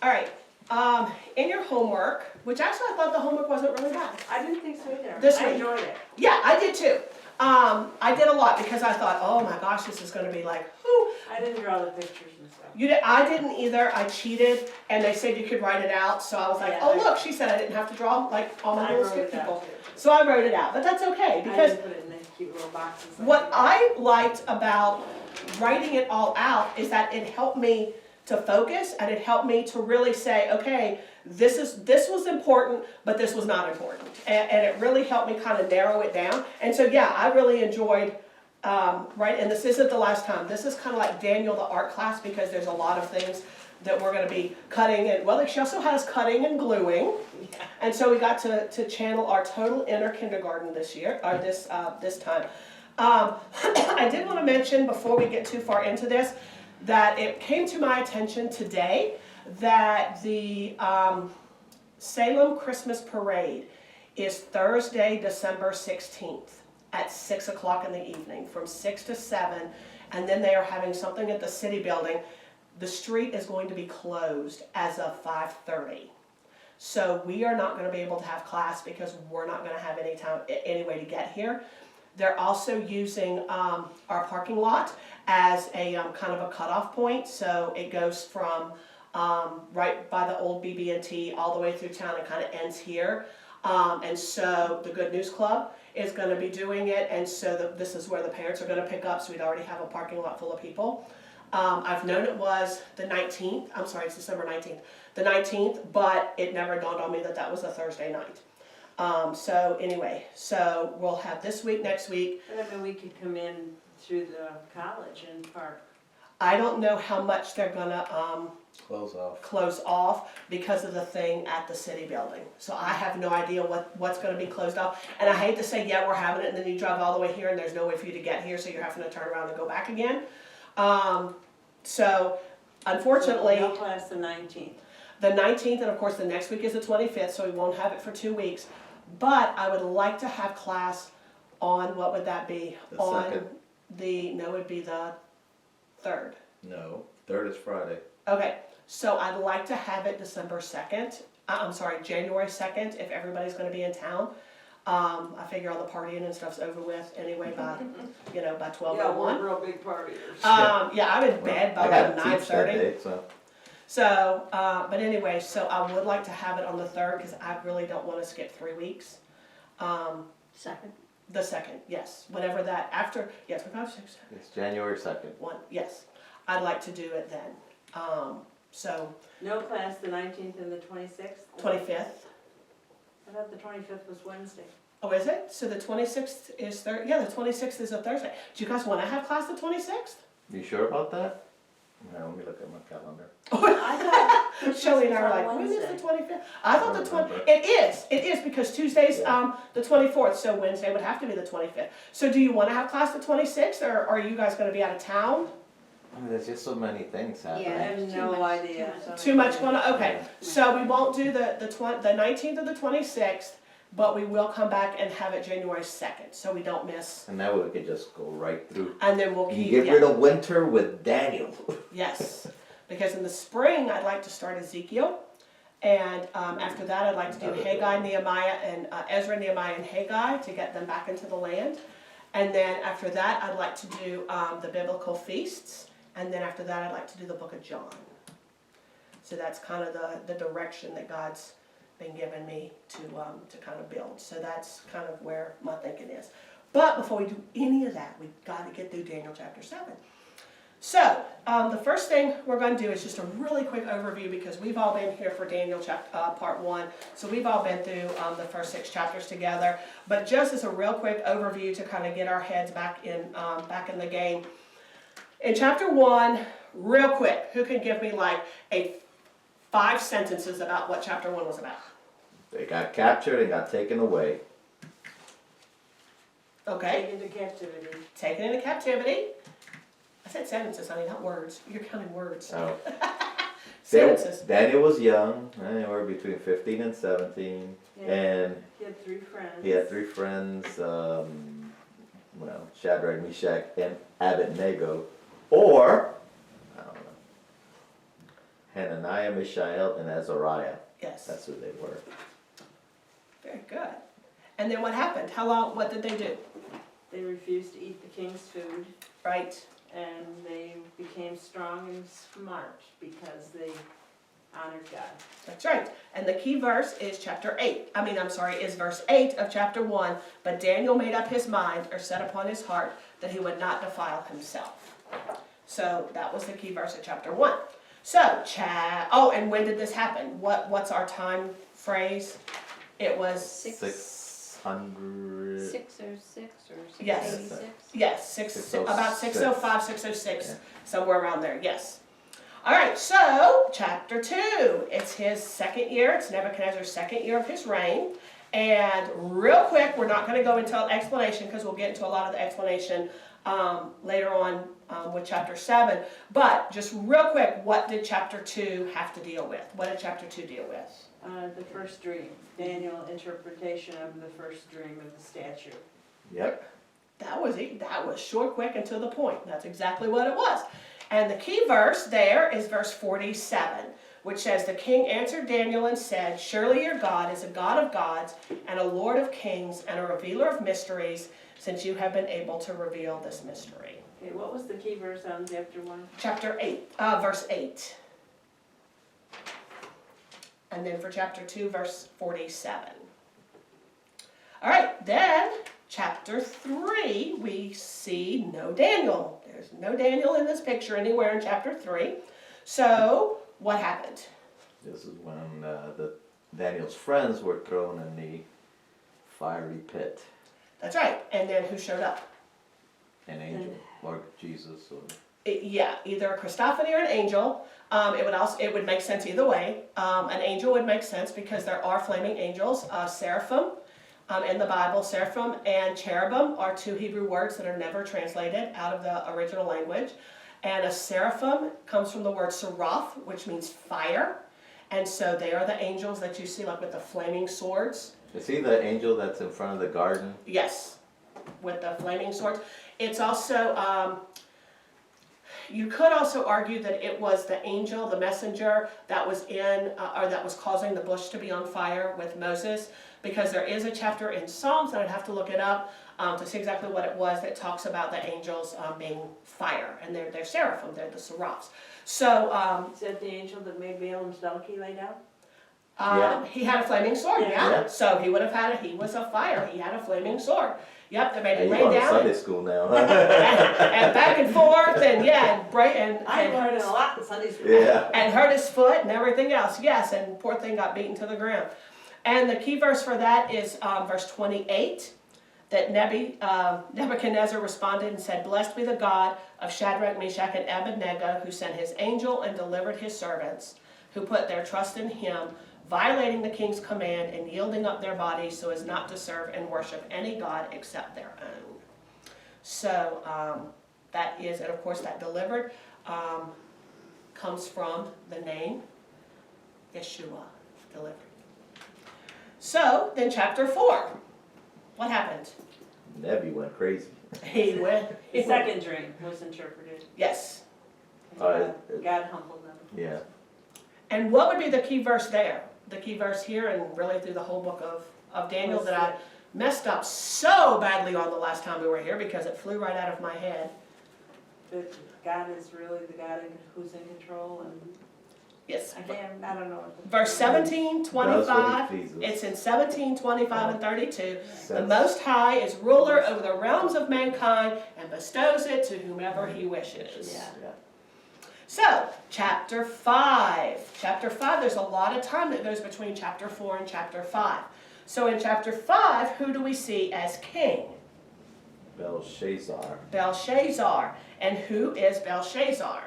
All right, in your homework, which actually I thought the homework wasn't really bad. I didn't think so either. This I week. enjoyed it. Yeah, I did too. I did a lot because I thought, oh my gosh, this is gonna be like, whew. I didn't draw the pictures and stuff. I didn't either, I cheated, and they said you could write it out, so I was like, Yeah, oh look, she said I didn't have to draw like all my I little wrote stick it out people. too. So I wrote it out, but that's okay, I because didn't put it in the cute little boxes. like what you I liked about writing it all out is that it helped me to focus, and it helped me to really say, okay, this was important, but this was not important. And it really helped me kind of narrow it down. And so yeah, I really enjoyed and this isn't the last time. This is kind of like Daniel the art class, because there's a lot of things that we're going to be cutting, and well, she also has cutting and gluing. And so we got to channel our total inner kindergarten this year, or this time. I did want to mention before we get too far into this, that it came to my attention today that the Salem Christmas Parade is Thursday, December 16th at 6 o'clock in the evening, from 6 to 7, and then they are having something at the city building. The street is going to be closed as of 5:30. So we are not going to be able to have class because we're not going to have any way to get here. They're also using our parking lot as a kind of a cutoff point. So it goes from right by the old BB&T all the way through town and kind of ends here. And so the Good News Club is going to be doing it, and so this is where the parents are going to pick up, so we'd already have a parking lot full of people. I've known it was the 19th, I'm sorry, it's December 19th, the 19th, but it never dawned on me that that was a Thursday night. So anyway, so we'll have this week, next week. But I mean, we could come in through the college and park. I don't know how much they're gonna Close off. because of the thing at the city building. So I have no idea what's gonna be closed off. And I hate to say, yeah, we're having it, and then you drive all the way here and there's no way for you to get here, so you're having to turn around and go back again. So unfortunately, No class the 19th. the 19th, and of course the next week is the 25th, so we won't have it for 2 weeks. But I would like to have class on, what would that be? The On second. no, it would be the 3rd. No, 3rd is Friday. Okay, so I'd like to have it December 2nd, I'm sorry, January 2nd, if everybody's gonna be in town. I figure all the partying and stuff's over with anyway by 12:01. Yeah, we're real big partiers. Yeah, I'm in bed by I like got to teach that 9:30. day, so. So, but anyway, so I would like to have it on the 3rd, because I really don't want to skip 3 weeks. Second. The 2nd, yes, whenever that, after, yes, 5, 6, 7, It's January 2nd. 1, yes. I'd like to do it then. So, No class the 19th and the 26th? 25th. I thought the 25th was Wednesday. Oh, is it? So the 26th is yeah, the 26th is a Thursday. Do you guys want to have class the 26th? You sure about that? No, let me look at my calendar. I thought Shelley and I were Christmas like, on when is the Wednesday. 25th? I thought the 20, remember. it is because Tuesday's Yeah. the 24th, so Wednesday would have to be the 25th. So do you want to have class the 26th, or are you guys going to be out of town? I mean, there's just so many things happening. I have Too no much, idea. Too much going on? Okay, Yeah. so we won't do the 19th or the 26th, but we will come back and have it January 2nd, so we don't miss. And that way we could just go right through. And then we'll You keep, get yeah. rid of winter with Daniel. Yes, because in the spring, I'd like to start Ezekiel, and after that, I'd like to do Haggai, Nehemiah, and Ezra, Nehemiah, and Haggai to get them back into the land. And then after that, I'd like to do the biblical feasts, and then after that, I'd like to do the book of John. So that's kind of the direction that God's been giving me to kind of build. So that's kind of where my thinking is. But before we do any of that, we've got to get through Daniel chapter 7. So, the first thing we're going to do is just a really quick overview, because we've all been here for Daniel part 1, so we've all been through the first 6 chapters together. But just as a real quick overview to kind of get our heads back in the game. In chapter 1, real quick, who can give me like 5 sentences about what chapter 1 was about? They got captured and got taken away. Okay, Taken to captivity. taken into captivity. I said sentences, honey, not words. You're counting words. So, Sentences. Daniel was young, anywhere between 15 and 17, Yeah. and He had 3 friends. he had 3 friends, Shadrach, Meshach, and Abednego, or, I don't know. Hananiah, Mishael, and Azariah. Yes. That's who they were. Very good. And then what happened? What did they do? They refused to eat the king's food, Right? and they became strong and smart because they honored God. That's right. And the key verse is is verse 8 of chapter 1. But Daniel made up his mind, or set upon his heart, that he would not defile himself. So that was the key verse of chapter 1. So, and when did this happen? What's our time phrase? It was 600. 606 or Yes. 686? Yes, 606. about 605, 606, Yeah. somewhere around there, yes. All right, so chapter 2, it's his second year, it's Nebuchadnezzar's second year of his reign. And real quick, we're not going to go into explanation because we'll get into a lot of the explanation later on with chapter 7. But just real quick, what did chapter 2 have to deal with? What did chapter 2 deal with? The first dream, Daniel interpretation of the first dream of the statue. Yep. That was short, quick, and to the point. That's exactly what it was. And the key verse there is verse 47, which says, "The king answered Daniel and said, Surely your God is a God of gods and a Lord of kings and a revealer of mysteries, since you have been able to reveal this mystery." Okay, what was the key verse on chapter 1? Chapter 8, verse 8. And then for chapter 2, verse 47. All right, then chapter 3, we see no Daniel. There's no Daniel in this picture anywhere in chapter 3. So what happened? This is when Daniel's friends were thrown in the fiery pit. That's right. And then who showed up? An angel, or Jesus, or Either a Christophany or an angel. It would make sense either way. An angel would make sense because there are flaming angels, seraphim. In the Bible, seraphim and cherubim are two Hebrew words that are never translated out of the original language. And a seraphim comes from the word seraph, which means fire. And so they are the angels that you see like with the flaming swords. is he the angel that's in front of the garden? Yes, with the flaming swords. It's also, you could also argue that it was the angel, the messenger, that was that was causing the bush to be on fire with Moses, because there is a chapter in Psalms, and I'd have to look it up to see exactly what it was, that talks about the angels being fire, and they're seraphim, they're the seraphs. So, Is that the angel that made Balaam's donkey lay down? Yeah. he had a flaming sword, yeah. Yeah. So he would have he was a fire, he had a flaming sword. Yep, they made Hey, him you lay going to down. Sunday school now? and back and forth, and I learned a lot in Sunday school. Yeah. and hurt his foot and everything else. Yes, and poor thing got beaten to the ground. And the key verse for that is verse 28, that Nebuchadnezzar responded and said, "Blessed be the God of Shadrach, Meshach, and Abednego, who sent his angel and delivered his servants, who put their trust in him, violating the king's command and yielding up their bodies so as not to serve and worship any god except their own." So that is, and of course that delivered comes from the name Yeshua, delivered. So then chapter 4, what happened? Nebi went crazy. He went. The second dream was interpreted. Yes. God humbled them. Yeah. And what would be the key verse there? The key verse here and really through the whole book of Daniel that I messed up so badly on the last time we were here because it flew right out of my head. That God is really the God who's in control, and Yes. I don't know what the Verse 17, 25, That's what he pleases. it's in 17, 25, and 32. The That's- Most High is ruler over the realms of mankind and bestows it to whomever he wishes. Yeah. Yeah. So, chapter 5. Chapter 5, there's a lot of time that goes between chapter 4 and chapter 5. So in chapter 5, who do we see as king? Belshazzar. Belshazzar. And who is Belshazzar?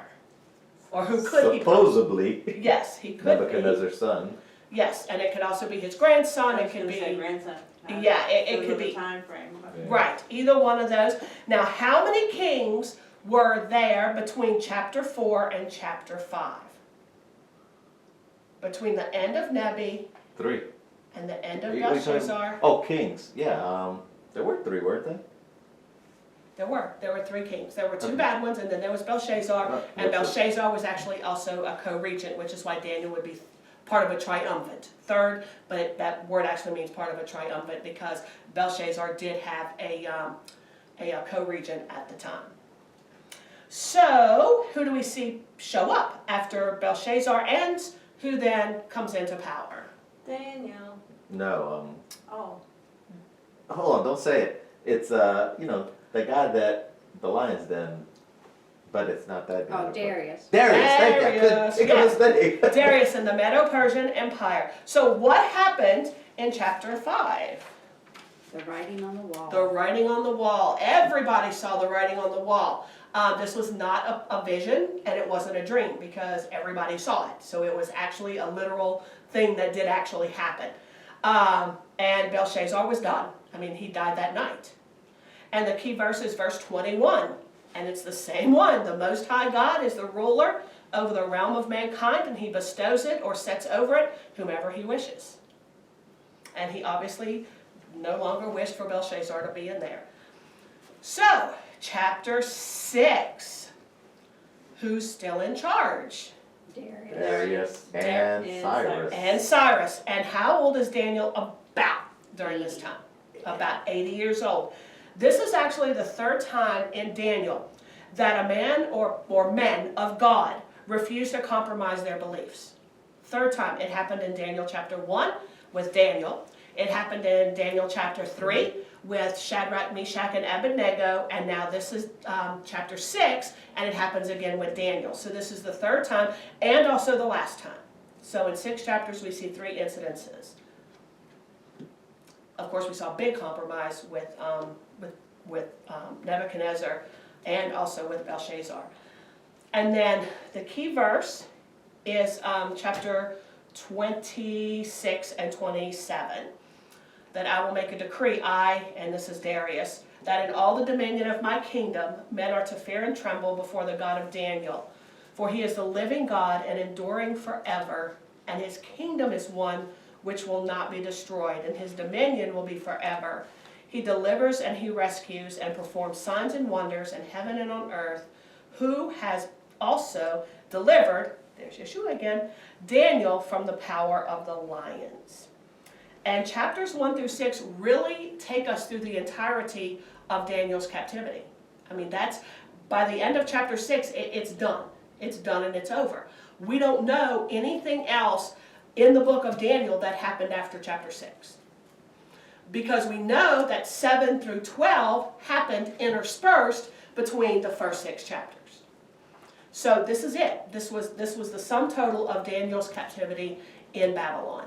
Or who could he be? Supposedly Yes, he could be. Nebuchadnezzar's son. Yes, and it could also be his grandson. I It was could gonna say be, grandson. Yeah, it Because could of the be. time frame. Yeah. right, either one of those. Now, how many kings were there between chapter 4 and chapter 5? Between the end of Nebi 3. and the end of Are you talking- Belshazzar? Oh, kings. Yeah. There were 3, weren't there? There were 3 kings. There were 2 Okay. bad ones, and then there was Belshazzar, Oh, and what's Belshazzar was actually also a co-regent, which is why Daniel would be part of a triumvirate. Third, but that word actually means part of a triumvirate because Belshazzar did have a co-regent at the time. So, who do we see show up after Belshazzar ends? Who then comes into power? Daniel. No, Oh, hold on, don't say it. It's, the guy that, the lion's den, but it's not that guy. Oh, Darius. Darius, thank you. I couldn't Darius, think of his name. Darius in the Medo-Persian Empire. So what happened in chapter 5? The writing on the wall. The writing on the wall. Everybody saw the writing on the wall. This was not a vision, and it wasn't a dream, because everybody saw it. So it was actually a literal thing that did actually happen. And Belshazzar was done. I mean, he died that night. And the key verse is verse 21. And it's the same one. The Most High God is the ruler over the realm of mankind, and he bestows it or sets over it whomever he wishes. And he obviously no longer wished for Belshazzar to be in there. So, chapter 6. Who's still in charge? Darius. Darius and And Cyrus. And Cyrus. And how old is Daniel about during this time? About 80 years old. This is actually the 3rd time in Daniel that a man or men of God refused to compromise their beliefs. 3rd time. It happened in Daniel chapter 1 with Daniel. It happened in Daniel chapter 3 with Shadrach, Meshach, and Abednego. And now this is chapter 6, and it happens again with Daniel. So this is the 3rd time and also the last time. So in 6 chapters we see 3 incidences. Of course, we saw big compromise with Nebuchadnezzar and also with Belshazzar. And then the key verse is chapter 26 and 27. That I will make a decree, and this is Darius, that in all the dominion of my kingdom men are to fear and tremble before the God of Daniel. For he is the living God and enduring forever, and his kingdom is one which will not be destroyed, and his dominion will be forever. He delivers and he rescues and performs signs and wonders in heaven and on earth, who has also delivered, there's Yeshua again, Daniel from the power of the lions. And chapters 1 through 6 really take us through the entirety of Daniel's captivity. I mean, that's, by the end of chapter 6, it's done. It's done and it's over. We don't know anything else in the book of Daniel that happened after chapter 6. Because we know that 7 through 12 happened interspersed between the first 6 chapters. So this is it. This was the sum total of Daniel's captivity in Babylon.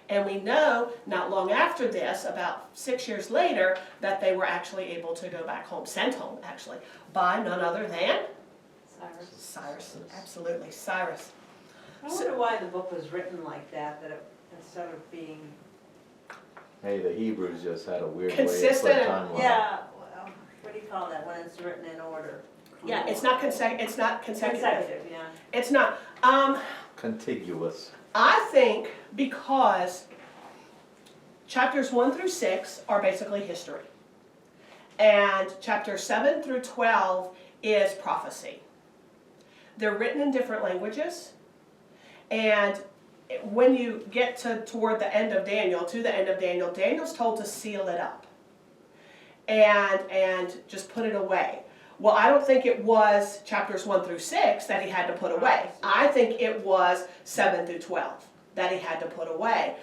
And we know not long after this, about 6 years later, that they were actually able to go back home, sent home actually, by none other than Cyrus. Cyrus. Absolutely, Cyrus. I wonder why the book was written like that, instead of being, Hey, the Hebrews just had a weird way of Consistent. putting timeline. yeah, well, what do you call that, when it's written in order? Yeah, it's not consecutive. Consecutive, yeah. It's not. Contiguous. I think because chapters 1 through 6 are basically history. And chapters 7 through 12 is prophecy. They're written in different languages. And when you get toward the end of Daniel, Daniel's told to seal it up. And just put it away. Well, I don't think it was chapters 1 through 6 that he had to put away. I think it was 7 through 12 that he had to put away.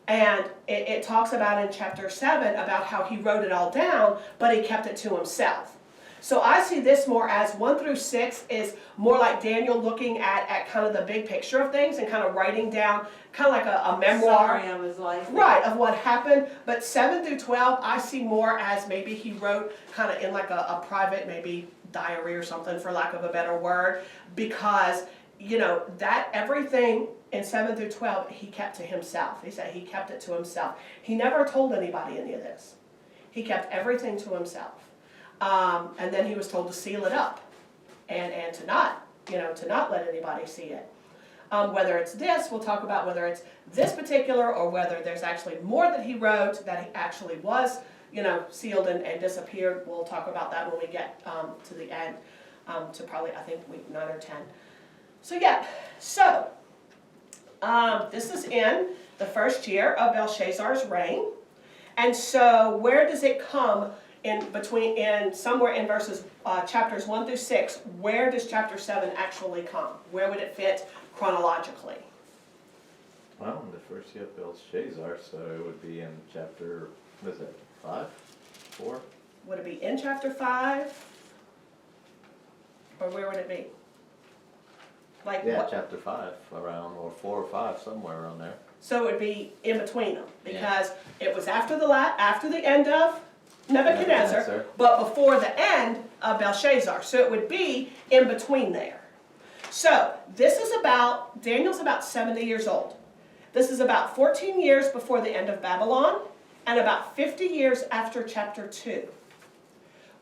And it talks about in chapter 7 about how he wrote it all down, but he kept it to himself. So I see this more as 1 through 6 is more like Daniel looking at kind of the big picture of things and kind of writing down kind of like a memoir. Summary of his life. Right, of what happened. But 7 through 12, I see more as maybe he wrote kind of in like a private, maybe diary or something, for lack of a better word, because, that everything in 7 through 12, he kept to himself. He said he kept it to himself. He never told anybody any of this. He kept everything to himself. And then he was told to seal it up and to not let anybody see it. Whether it's this, we'll talk about whether it's this particular or whether there's actually more that he wrote that he actually was sealed and disappeared. We'll talk about that when we get to the end, to probably, I think, week 9 or 10. So yeah, this is in the first year of Belshazzar's reign. And so where does it come in somewhere in verses, chapters 1 through 6, where does chapter 7 actually come? Where would it fit chronologically? Well, in the first year of Belshazzar, so it would be in chapter, what is it, 5? 4? Would it be in chapter 5? Or where would it be? Like Yeah, what? chapter 5 around, or 4 or 5, somewhere around there. So it would be in between them, because it was after the end of Nebuchadnezzar, but before the end of Belshazzar. So it would be in between there. So Daniel's about 70 years old. This is about 14 years before the end of Babylon, and about 50 years after chapter 2,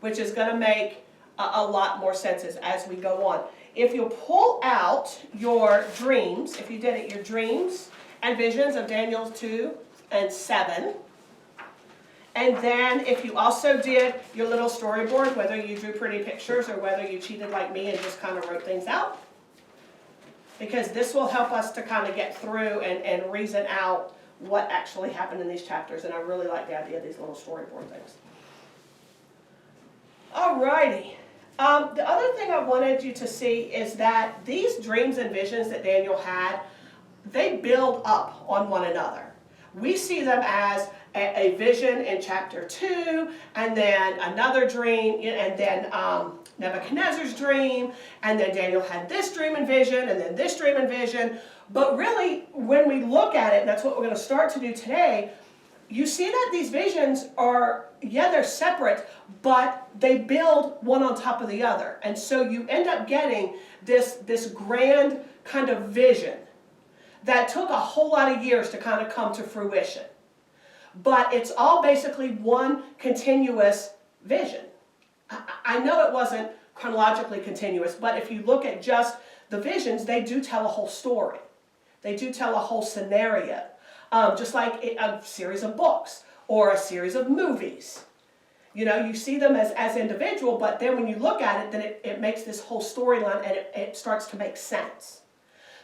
which is going to make a lot more sense as we go on. If you pull out your dreams, if you did it, your dreams and visions of Daniel 2 and 7, and then if you also did your little storyboard, whether you drew pretty pictures or whether you cheated like me and just kind of wrote things out, because this will help us to kind of get through and reason out what actually happened in these chapters, and I really like the idea of these little storyboard things. Alrighty. The other thing I wanted you to see is that these dreams and visions that Daniel had, they build up on one another. We see them as a vision in chapter 2, and then another dream, and then Nebuchadnezzar's dream, and then Daniel had this dream and vision, and then this dream and vision. But really, when we look at it, and that's what we're going to start to do today, you see that these visions are, yeah, they're separate, but they build one on top of the other. And so you end up getting this grand kind of vision that took a whole lot of years to kind of come to fruition. But it's all basically one continuous vision. I know it wasn't chronologically continuous, but if you look at just the visions, they do tell a whole story. They do tell a whole scenario. Just like a series of books or a series of movies. You see them as individual, but then when you look at it, then it makes this whole storyline, and it starts to make sense.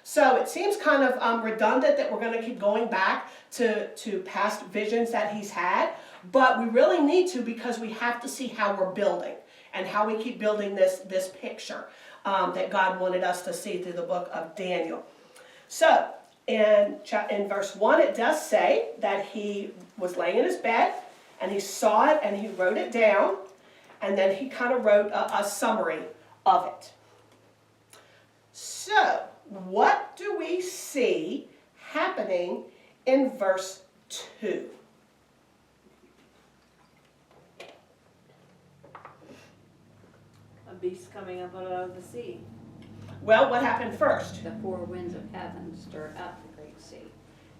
So it seems kind of redundant that we're going to keep going back to past visions that he's had, but we really need to, because we have to see how we're building and how we keep building this picture that God wanted us to see through the book of Daniel. So in verse 1, it does say that he was laying in his bed, and he saw it, and he wrote it down, and then he kind of wrote a summary of it. So, what do we see happening in verse 2? A beast coming up out of the sea. Well, what happened first? The four winds of heaven stirred up the great sea.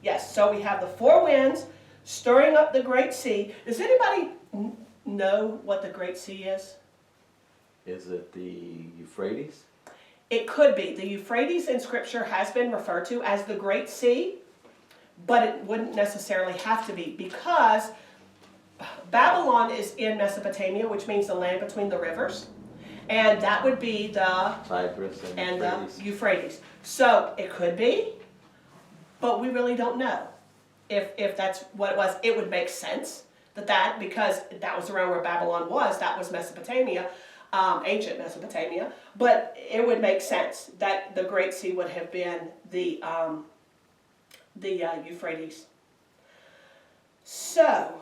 Yes, so we have the four winds stirring up the great sea. Does anybody know what the great sea is? Is it the Euphrates? It could be. The Euphrates in Scripture has been referred to as the Great Sea, but it wouldn't necessarily have to be, because Babylon is in Mesopotamia, which means the land between the rivers, and that would be the Tigris and Euphrates. the Euphrates. So it could be, but we really don't know if that's what it was. It would make sense that because that was around where Babylon was, that was Mesopotamia. Ancient Mesopotamia, but it would make sense that the Great Sea would have been the Euphrates. So,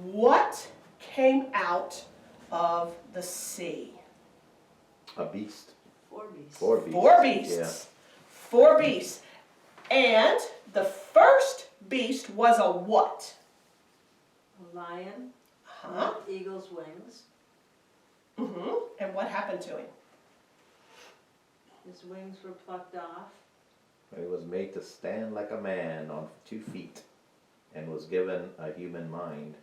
what came out of the sea? A beast. 4 beasts. 4 beasts. 4 beasts. Yeah. 4 beasts. And the first beast was a what? A lion. Huh? With eagle's wings. And what happened to him? His wings were plucked off. He was made to stand like a man on 2 feet, and was given a human mind.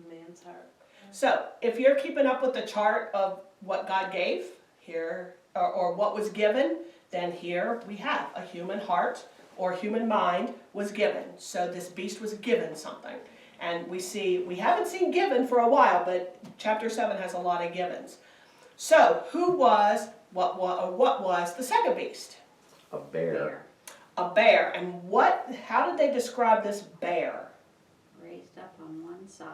Man's heart. So, if you're keeping up with the chart of what God gave here, or what was given, then here we have a human heart or human mind was given. So this beast was given something. And we haven't seen given for a while, but chapter 7 has a lot of givens. So, what was the second beast? A bear. A bear. And how did they describe this bear? Raised up on one side.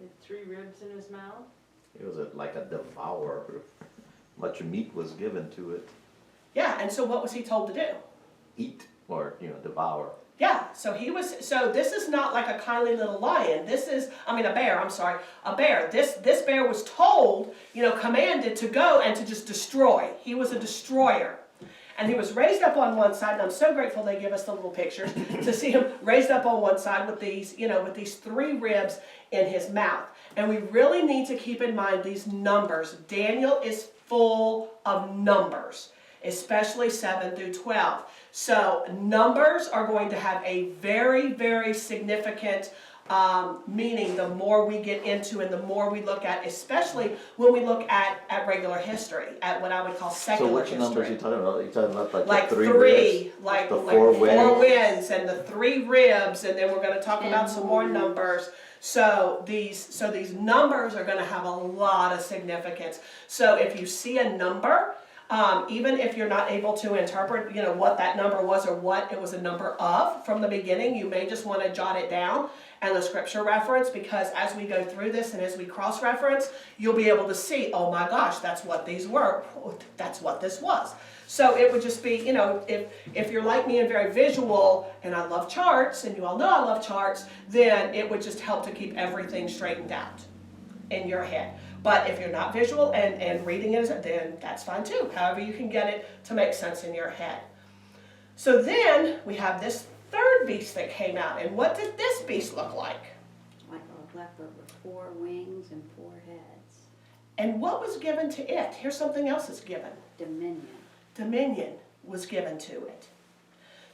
With 3 ribs in his mouth. It was like a devourer. Much meat was given to it. Yeah, and so what was he told to do? Eat, or, devour. Yeah, so this is not like a kindly little lion. A bear, I'm sorry. A bear. This bear was told, commanded to go and to just destroy. He was a destroyer. And he was raised up on one side, and I'm so grateful they give us the little pictures to see him raised up on one side with these 3 ribs in his mouth. And we really need to keep in mind these numbers. Daniel is full of numbers, especially 7 through 12. So numbers are going to have a very, very significant meaning the more we get into and the more we look at, especially when we look at regular history, at what I would call secular history. So which numbers are you talking about? Are you talking about like the 3 three, ribs? like The 4 4 winds and the 3 ribs, and then we're going to talk about some more numbers. So these numbers are going to have a lot of significance. So if you see a number, even if you're not able to interpret, what that number was or what it was a number of from the beginning, you may just want to jot it down and the scripture reference, because as we go through this and as we cross-reference, you'll be able to see, oh my gosh, that's what these were. That's what this was. So it would just be, if you're like me and very visual, and I love charts, and you all know I love charts, then it would just help to keep everything straightened out in your head. But if you're not visual and reading it, then that's fine too. However you can get it to make sense in your head. So then we have this 3rd beast that came out. And what did this beast look like? Like a leopard with 4 wings and 4 heads. And what was given to it? Here's something else that's given. Dominion. Dominion was given to it.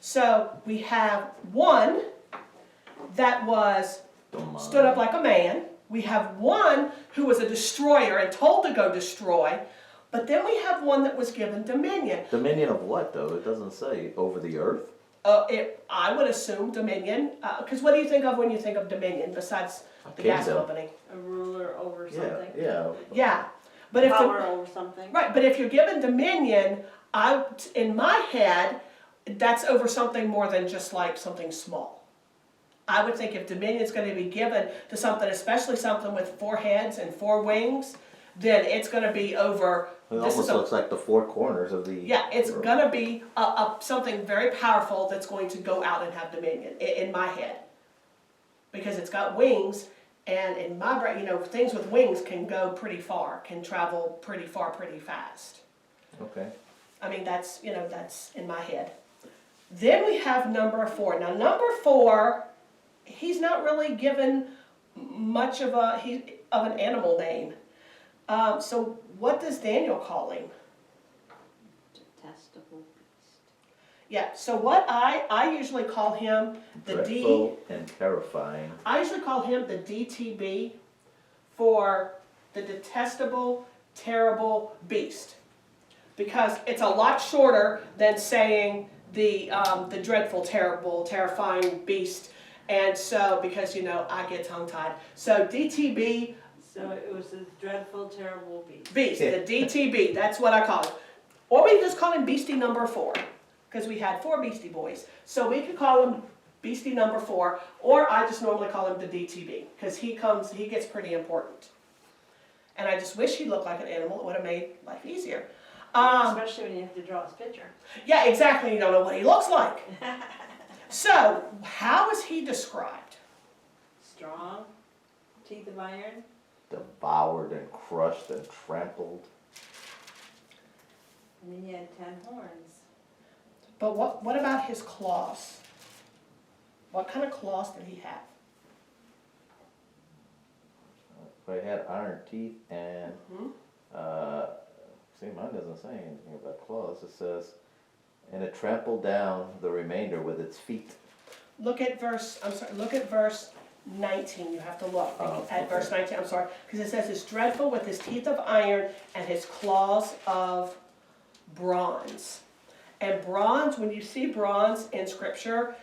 So we have one that stood up like a man. We have one who was a destroyer and told to go destroy. But then we have one that was given dominion. Dominion of what, though? It doesn't say. Over the earth? I would assume dominion. Because what do you think of when you think of dominion besides the gas company? A ruler over something. Yeah. Yeah. But if Power over something. Right, but if you're given dominion, in my head, that's over something more than just like something small. I would think if dominion is going to be given to something, especially something with 4 heads and 4 wings, then it's going to be over. It almost looks like the 4 corners of the. Yeah, it's going to be something very powerful that's going to go out and have dominion in my head, because it's got wings. And in my brain, things with wings can go pretty far, can travel pretty far, pretty fast. Okay. I mean, that's in my head. Then we have number 4. Now, number 4, he's not really given much of an animal name. So what does Daniel call him? Detestable beast. Yeah, so what I usually call him Dreadful and terrifying. I usually call him the DTB, for the detestable, terrible beast. Because it's a lot shorter than saying the dreadful, terrible, terrifying beast. And so, because I get tongue-tied. So DTB. So it was a dreadful, terrible beast. Beast, the DTB, that's what I call it. Or we just call him Beastie number 4, because we had 4 Beastie Boys. So we could call him Beastie number 4, or I just normally call him the DTB, because he gets pretty important. And I just wish he looked like an animal. It would have made life easier. Especially when you have to draw his picture. Yeah, exactly. You don't know what he looks like. So, how is he described? Strong, teeth of iron. Devoured and crushed and trampled. And then he had 10 horns. But what about his claws? What kind of claws did he have? They had iron teeth and, see, mine doesn't say anything about claws. It says, and it trampled down the remainder with its feet. Look at verse 19, you have to look at verse 19, I'm sorry, because it says it's dreadful with his teeth of iron and his claws of bronze. And bronze, when you see bronze in scripture,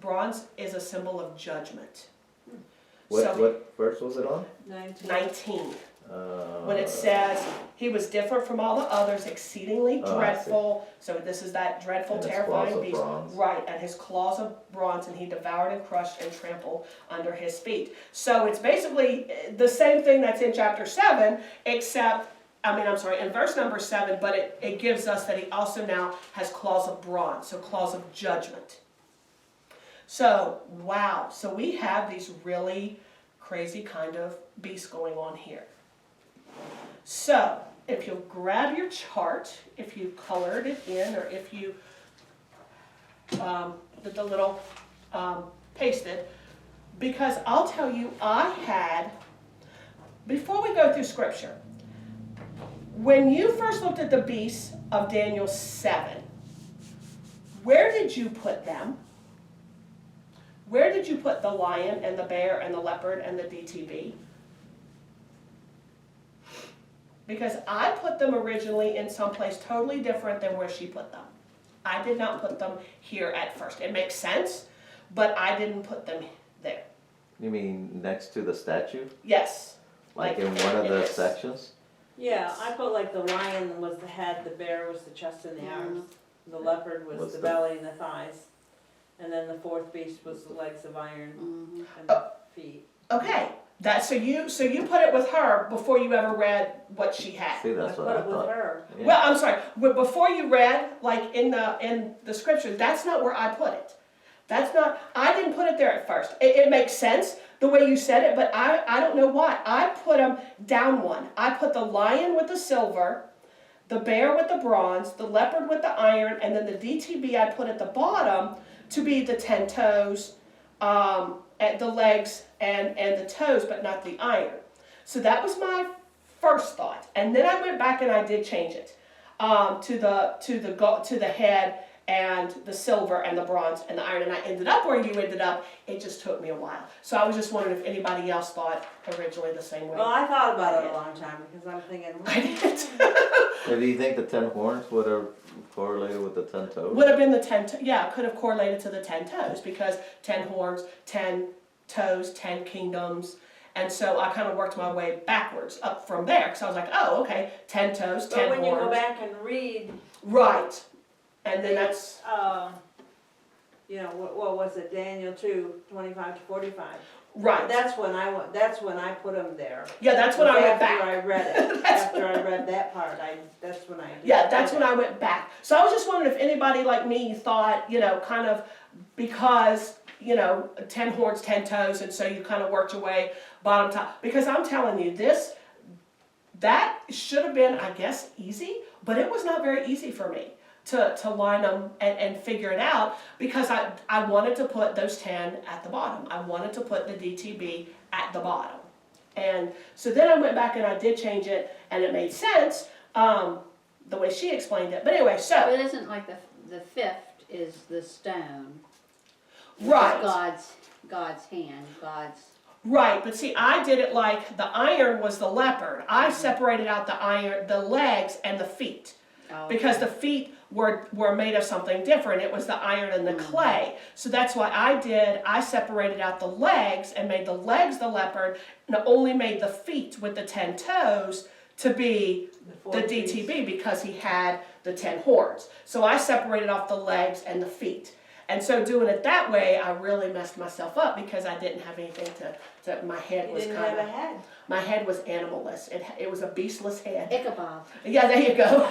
bronze is a symbol of judgment. What verse was it on? 19. Uh, When it says, he was different from all the others, exceedingly Oh, I see. dreadful. So this is that dreadful, And his terrifying claws of beast. bronze. Right, and his claws of bronze, and he devoured and crushed and trampled under his feet. So it's basically the same thing that's in chapter 7, except, in verse number 7, but it gives us that he also now has claws of bronze, so claws of judgment. So, wow, so we have these really crazy kind of beasts going on here. So, if you'll grab your chart, if you colored it in, or if you did the little pasted, because I'll tell you, before we go through scripture, when you first looked at the beasts of Daniel 7, where did you put them? Where did you put the lion and the bear and the leopard and the DTB? Because I put them originally in someplace totally different than where she put them. I did not put them here at first. It makes sense, but I didn't put them there. You mean next to the statue? Yes. Like in one of it the is. sections? Yeah, I put like the lion was the head, the bear was the chest and the arms, the leopard was Was the the- belly and the thighs, and then the fourth beast was the legs of iron Mhm. and the feet. Okay. So you put it with her before you ever read what she had. See, that's I what put I it with thought. her. Yeah. Well, I'm sorry. Before you read, like in the scripture, that's not where I put it. That's not. I didn't put it there at first. It makes sense the way you said it, but I don't know why. I put them down one. I put the lion with the silver, the bear with the bronze, the leopard with the iron, and then the DTB I put at the bottom to be the 10 toes, at the legs and the toes, but not the iron. So that was my first thought, and then I went back and I did change it to the head and the silver and the bronze and the iron, and I ended up where you ended up. It just took me a while, so I was just wondering if anybody else thought originally the same way. Well, I thought about it a long time because I'm thinking, I did. So do you think the 10 horns would have correlated with the 10 toes? Would have been the 10, could have correlated to the 10 toes, because 10 horns, 10 toes, 10 kingdoms. And so I kind of worked my way backwards up from there, because I was like, oh, okay, 10 toes, 10 but when you horns. go back and read, Right. And then that's, what was it, Daniel 2, 25 to 45. right. That's when I put them there. Yeah, that's when I went After back. I read it, after I read that part, that's when I did. Yeah, that's when I went back. So I was just wondering if anybody like me thought, kind of because, 10 horns, 10 toes, and so you kind of worked your way bottom top. Because I'm telling you, that should have been, I guess, easy, but it was not very easy for me to line them and figure it out, because I wanted to put those 10 at the bottom. I wanted to put the DTB at the bottom. And so then I went back and I did change it, and it made sense the way she explained it. But anyway, But so, it isn't like the fifth is the stone. Which right. is God's hand, God's. Right, but see, I did it like the iron was the leopard. I separated out the legs and the feet, because the feet were made of something different. It was the iron and the clay. So that's why I separated out the legs and made the legs the leopard, and only made the feet with the 10 toes to be the DTB, because he had the 10 horns. So I separated off the legs and the feet. And so doing it that way, I really messed myself up, because I didn't have anything my head You was didn't kind have of, a head. my head was animalless. It was a beastless head. Ichabod. Yeah, there you go.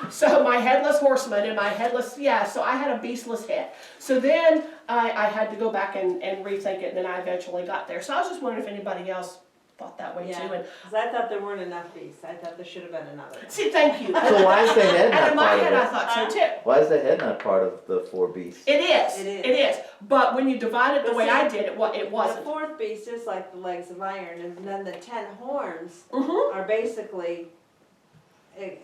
So my headless horseman and my headless, so I had a beastless head. So then I had to go back and rethink it, and then I eventually got there. So I was just wondering if anybody else thought that way too. And Because I thought there weren't enough beasts. I thought there should have been another one. see, thank you. So why is the head And not in my part head, I of it? thought so too. Why is the head not part of the 4 beasts? It is. It is. It is. But when you divide it the But way see, I did, it The wasn't. fourth beast is like the legs of iron, and then the 10 horns Mm-hmm. are basically, it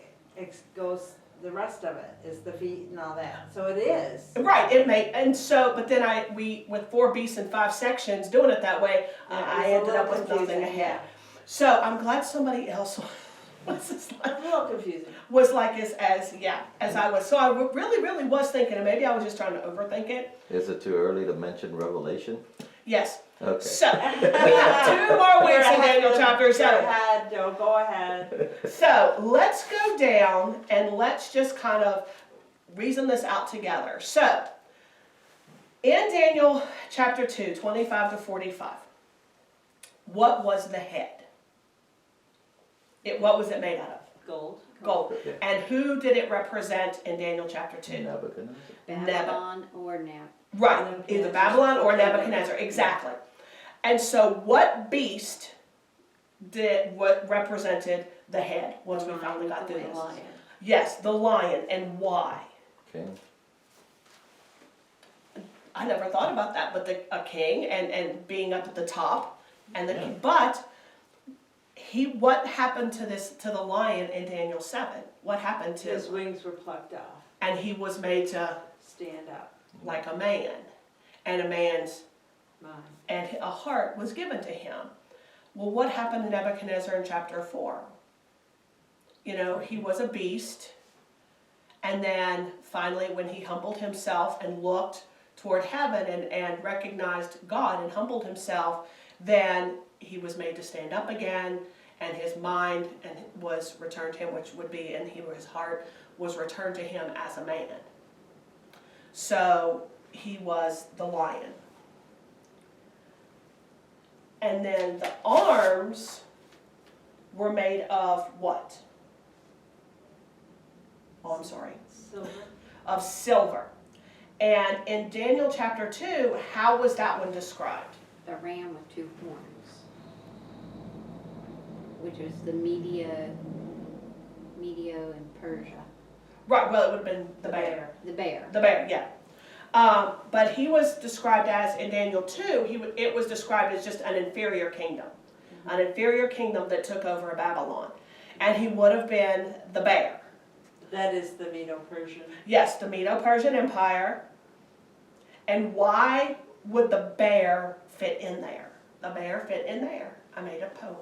goes, the rest of it is the feet and all that. So it is. Right. But then with 4 beasts and 5 sections, doing it that way, I ended up with nothing ahead. So I'm glad somebody else A little confusing. was like as I was. So I really was thinking, and maybe I was just trying to overthink it. Is it too early to mention Revelation? Yes. Okay. So, we have 2 more weeks in Daniel chapter 7. Go ahead, Joe, go ahead. So, let's go down and let's just kind of reason this out together. So, in Daniel chapter 2, 25 to 45, what was the head? What was it made out of? Gold. Gold. Okay. And who did it represent in Daniel chapter 2? Nebuchadnezzar. Babylon or Neb. Right, either Nebuchadnezzar. Babylon or Nebuchadnezzar, exactly. And so what beast what represented the head once we finally got through this? Lion. Yes, the lion, and why? Okay. I never thought about that, but a king and being up at the top, and Yeah. but what happened to the lion in Daniel 7? What happened to His wings were plucked off. and he was made to Stand up. like a man, and a man's Mine. and a heart was given to him. Well, what happened to Nebuchadnezzar in chapter 4? You know, he was a beast, and then finally when he humbled himself and looked toward heaven and recognized God and humbled himself, then he was made to stand up again, and his mind was returned to him, which would be, and his heart was returned to him as a man. So he was the lion. And then the arms were made of what? Oh, I'm sorry. Silver. Of silver. And in Daniel chapter 2, how was that one described? The ram with 2 horns, which was the Medio and Persia. Right, well, it would have been the bear. The bear. The bear, yeah. But he was described as, in Daniel 2, it was described as just an inferior kingdom. An inferior kingdom that took over Babylon. And he would have been the bear. That is the Medo-Persian. Yes, the Medo-Persian Empire. And why would the bear fit in there? The bear fit in there. I made a poem.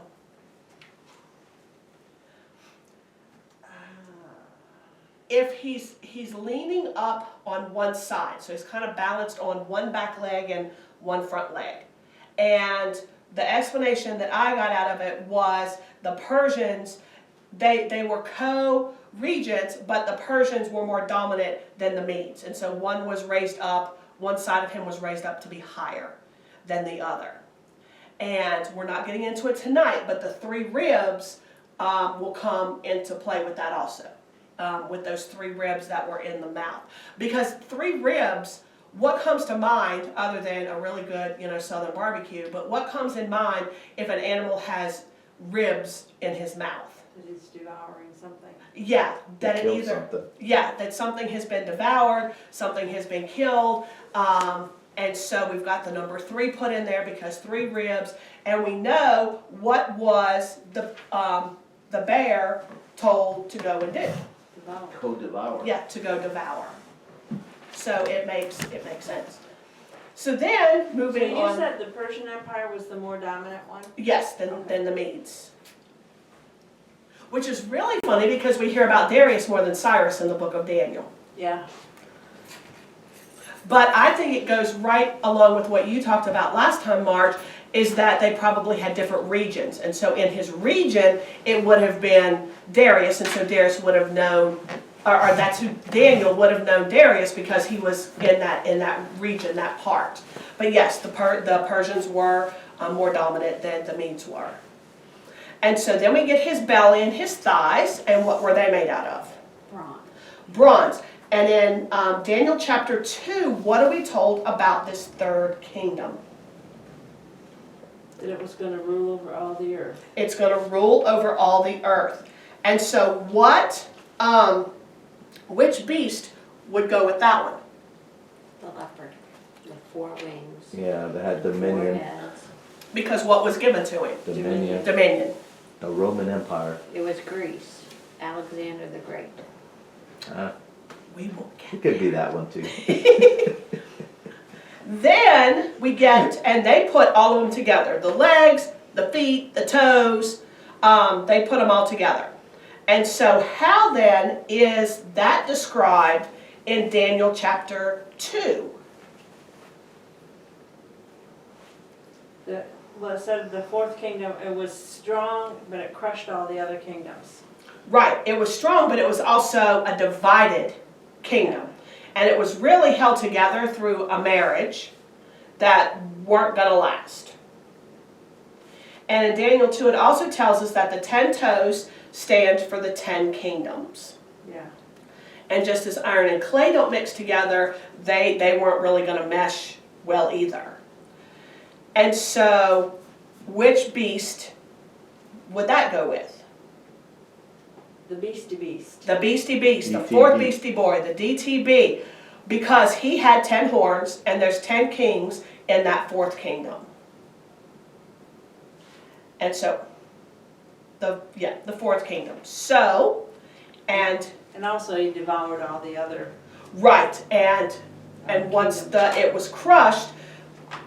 If he's leaning up on one side, so he's kind of balanced on one back leg and one front leg. And the explanation that I got out of it was the Persians, they were co-regents, but the Persians were more dominant than the Medes. And so one was raised up, one side of him was raised up to be higher than the other. And we're not getting into it tonight, but the 3 ribs will come into play with that also. With those 3 ribs that were in the mouth. Because 3 ribs, what comes to mind, other than a really good, southern barbecue, but what comes in mind if an animal has ribs in his mouth? That he's devouring something. Yeah, that it Killed either, something. yeah, that something has been devoured, something has been killed, and so we've got the number 3 put in there because 3 ribs, and we know what was the bear told to go and do. Devour. Co-devour. Yeah, to go devour. So it makes sense. So then, So moving you on. said the Persian Empire was the more dominant one? Yes, than the Medes. Which is really funny because we hear about Darius more than Cyrus in the book of Daniel. Yeah. But I think it goes right along with what you talked about last time, Marge, is that they probably had different regions. And so in his region, it would have been Darius, and so Darius would have known, or that's who Daniel would have known Darius because he was in that region, that part. But yes, the Persians were more dominant than the Medes were. And so then we get his belly and his thighs, and what were they made out of? Bronze. Bronze. And in Daniel chapter 2, what are we told about this 3rd kingdom? That it was going to rule over all the earth. It's going to rule over all the earth. And so which beast would go with that one? The leopard with 4 wings. Yeah, they had 4 dominion. heads. Because what was given to him? Dominion. Dominion. The Roman Empire. It was Greece. Alexander the Great. We won't It get could be that one too. Then we get, and they put all of them together. The legs, the feet, the toes, they put them all together. And so how then is that described in Daniel chapter 2? well, it said the fourth kingdom, it was strong, but it crushed all the other kingdoms. Right, it was strong, but it was also a divided kingdom. And it was really held together through a marriage that weren't gonna last. And in Daniel 2, it also tells us that the 10 toes stand for the 10 kingdoms. Yeah. And just as iron and clay don't mix together, they weren't really gonna mesh well either. And so, which beast would that go with? The beastie beast. The beastie beast, the DTB. fourth beastie boy, the DTB, because he had 10 horns and there's 10 kings in that fourth kingdom. And so, the fourth kingdom. So, and And also he devoured all the other. right, and once it was crushed,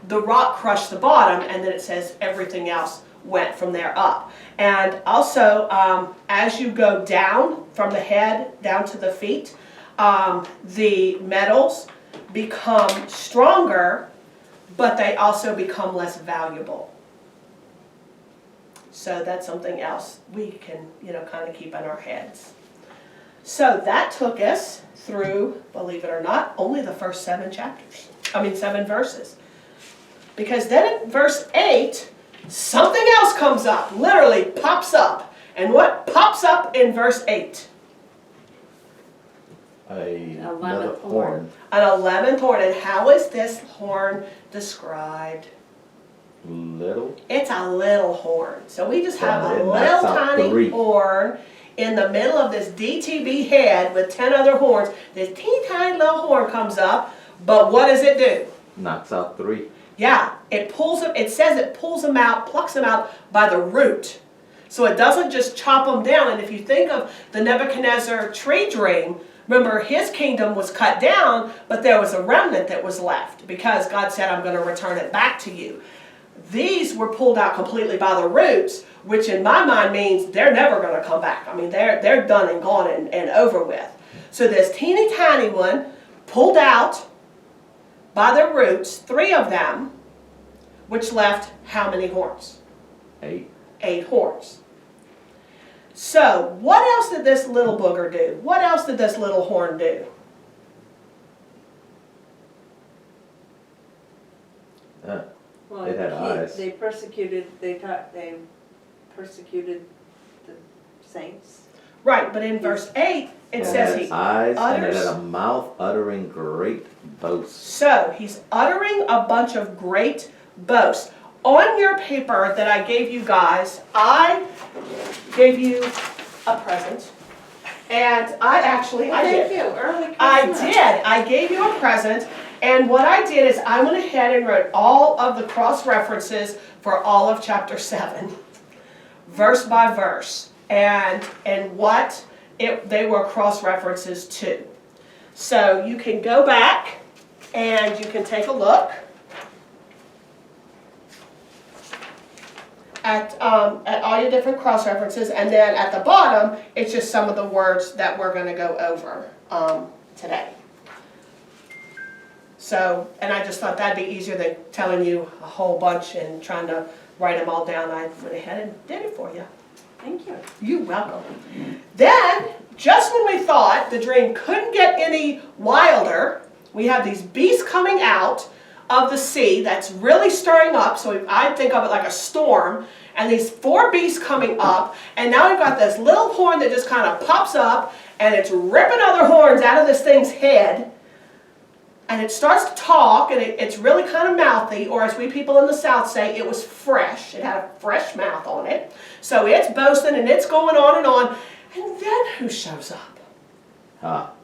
the rock crushed the bottom, and then it says everything else went from there up. And also, as you go down from the head down to the feet, the metals become stronger, but they also become less valuable. So that's something else we can, kind of keep in our heads. So that took us through, believe it or not, only the first 7 verses. Because then in verse 8, something else comes up, literally pops up. And what pops up in verse 8? Another horn. An 11th horn. And how is this horn described? Little. It's a little horn. So we just have a And little that's out tiny 3. horn in the middle of this DTB head with 10 other horns. This teeny tiny little horn comes up, but what does it do? Knocks out 3. Yeah, it pulls them, it says it pulls them out, plucks them out by the root. So it doesn't just chop them down. And if you think of the Nebuchadnezzar tree dream, remember his kingdom was cut down, but there was a remnant that was left because God said, I'm going to return it back to you. These were pulled out completely by the roots, which in my mind means they're never going to come back. I mean, they're done and gone and over with. So this teeny tiny one pulled out by the roots, 3 of them, which left how many horns? 8. 8 horns. So what else did this little booger do? What else did this little horn do? Well, It had eyes. They persecuted the saints. Right, but in verse 8, it It says had he eyes and it utters. had a mouth uttering great boasts. So he's uttering a bunch of great boasts. On your paper that I gave you guys, I gave you a present. And I did. Thank you, early Christmas. I did. I gave you a present. And what I did is I went ahead and wrote all of the cross references for all of chapter 7, verse by verse, and what they were cross references to. So you can go back and you can take a look at all your different cross references, and then at the bottom it's just some of the words that we're going to go over today. So, and I just thought that'd be easier than telling you a whole bunch and trying to write them all down. I went ahead and did it for you. Thank you. You're welcome. Then, just when we thought the dream couldn't get any wilder, we have these beasts coming out of the sea that's really stirring up. So I think of it like a storm. And these 4 beasts coming up. And now we've got this little horn that just kind of pops up. And it's ripping other horns out of this thing's head. And it starts to talk, and it's really kind of mouthy, or as we people in the South say, it was fresh. It had a fresh mouth on it. So it's boasting, and it's going on. And then who shows up?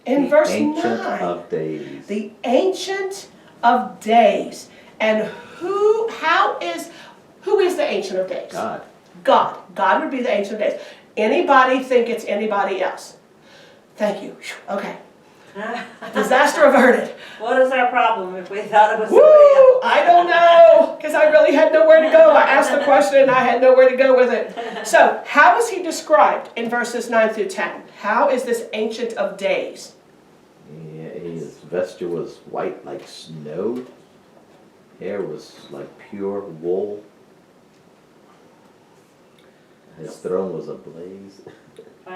In verse 9. The Ancient of Days. The Ancient of Days. And who is the Ancient of Days? God. God. God would be the Ancient of Days. Anybody think it's anybody else? Thank you. Okay. Disaster averted. What is our problem if we thought it was Woo! somebody else? I don't know, because I really had nowhere to go. I asked the question and I had nowhere to go with it. So, how is he described in verses 9 through 10? How is this Ancient of Days? Yeah, his vesture was white like snow. hair was like pure wool. His throne was ablaze.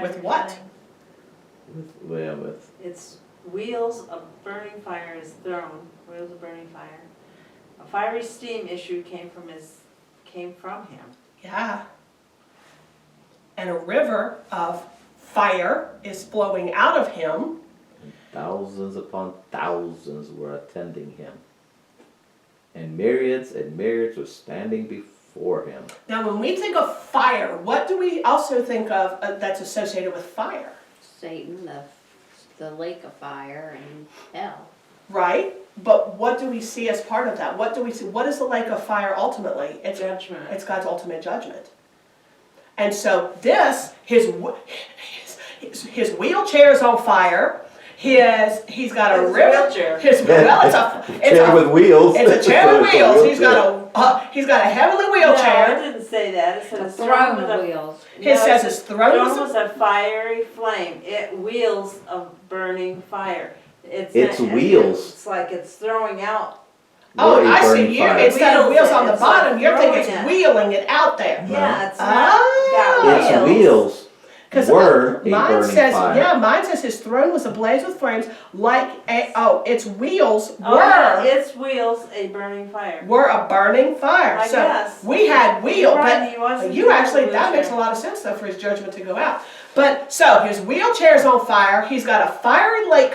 With what? With It's wheels of burning fire is thrown, wheels of burning fire. A fiery steam issue came from him. Yeah. And a river of fire is flowing out of him. thousands upon thousands were attending him, and myriads were standing before him. Now, when we think of fire, what do we also think of that's associated with fire? Satan, the lake of fire and hell. Right? But what do we see as part of that? What do we see? What is the lake of fire ultimately? It's Judgment. It's God's ultimate judgment. And so this, his wheelchair is on fire. He's got a His river. wheelchair. Chair with wheels. It's a chair So with it's a wheels. He's wheelchair. got a heavenly No, wheelchair. it didn't say that. It said The his throne was of a- wheels. It No, says it his said throne throne was was a fiery flame. It wheels of burning fire. It's not- wheels. It's like it's throwing out. Oh, What a I see. burning You fire. instead of Wheels wheels it. on the It's bottom, like you're thinking it's throwing it. wheeling it out there. No. Yeah, it's not Ah. got Its wheels Because were a mine burning says, fire. yeah, mine says his throne was ablaze with flames, its wheels Oh, yeah, its wheels a burning fire. were a burning fire. I So guess. we had wheel, Right, he but wasn't you doing actually, the that makes a wheelchair. lot of sense though for his judgment to go out. But so his wheelchair's on fire. He's got a fiery lake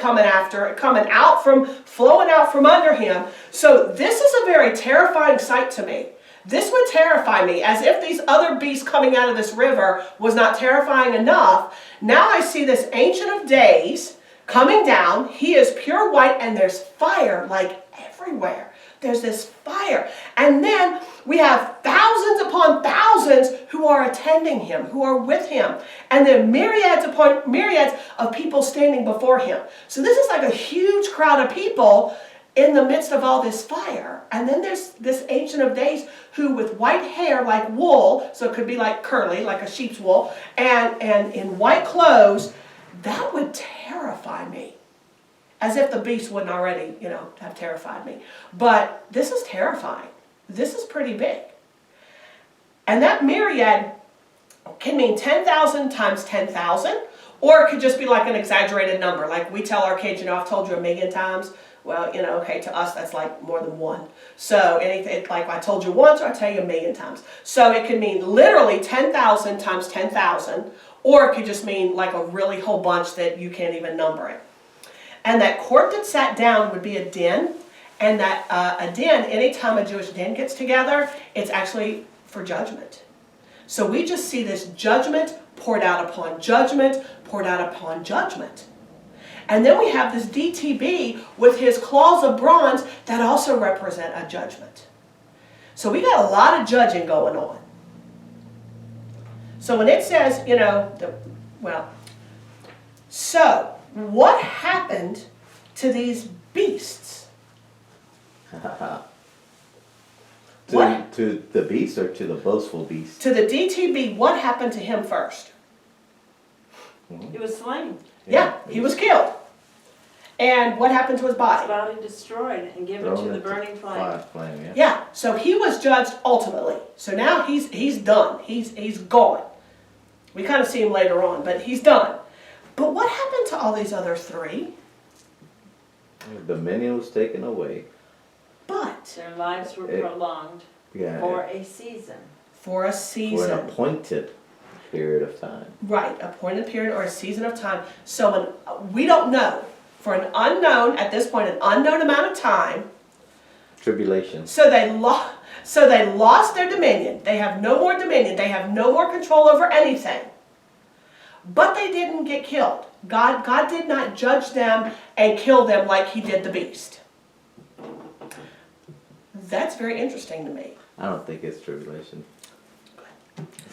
flowing out from under him. So this is a very terrifying sight to me. This would terrify me, as if these other beasts coming out of this river was not terrifying enough. Now I see this Ancient of Days coming down. He is pure white, and there's fire like everywhere. There's this fire. And then we have thousands upon thousands who are attending him, who are with him. And then myriads upon myriads of people standing before him. So this is like a huge crowd of people in the midst of all this fire. And then there's this Ancient of Days who with white hair like wool, so it could be like curly, like a sheep's wool, and in white clothes. That would terrify me. As if the beast wouldn't already, have terrified me. But this is terrifying. This is pretty big. And that myriad can mean 10,000 times 10,000, or it could just be like an exaggerated number. Like we tell our kids, I've told you 1,000,000 times. Well, okay, to us that's like more than one. So anything like I told you once, or I tell you 1,000,000 times. So it could mean literally 10,000 times 10,000, or it could just mean like a really whole bunch that you can't even number it. And that court that sat down would be a den, and that a den, anytime a Jewish den gets together, it's actually for judgment. So we just see this judgment poured out upon judgment, poured out upon judgment. And then we have this DTB with his claws of bronze that also represent a judgment. So we got a lot of judging going on. So when it says, so what happened to these beasts? What? To the beast or to the boastful beast? To the DTB, what happened to him first? He was slain. Yeah, he was killed. And what happened to his His body? body destroyed and given to the burning flame. Yeah. Yeah, so he was judged ultimately. So now he's done. He's gone. We kind of see him later on, but he's done. But what happened to all these other three? The dominion was taken away. But Their lives were prolonged Yeah. for a season. for a For season. an appointed period of time. Right, appointed period or a season of time. So we don't know. For an unknown, at this point, an unknown amount of time. Tribulation. So they lost their dominion. They have no more dominion. They have no more control over anything. But they didn't get killed. God did not judge them and kill them like he did the beast. That's very interesting to me. I don't think it's tribulation.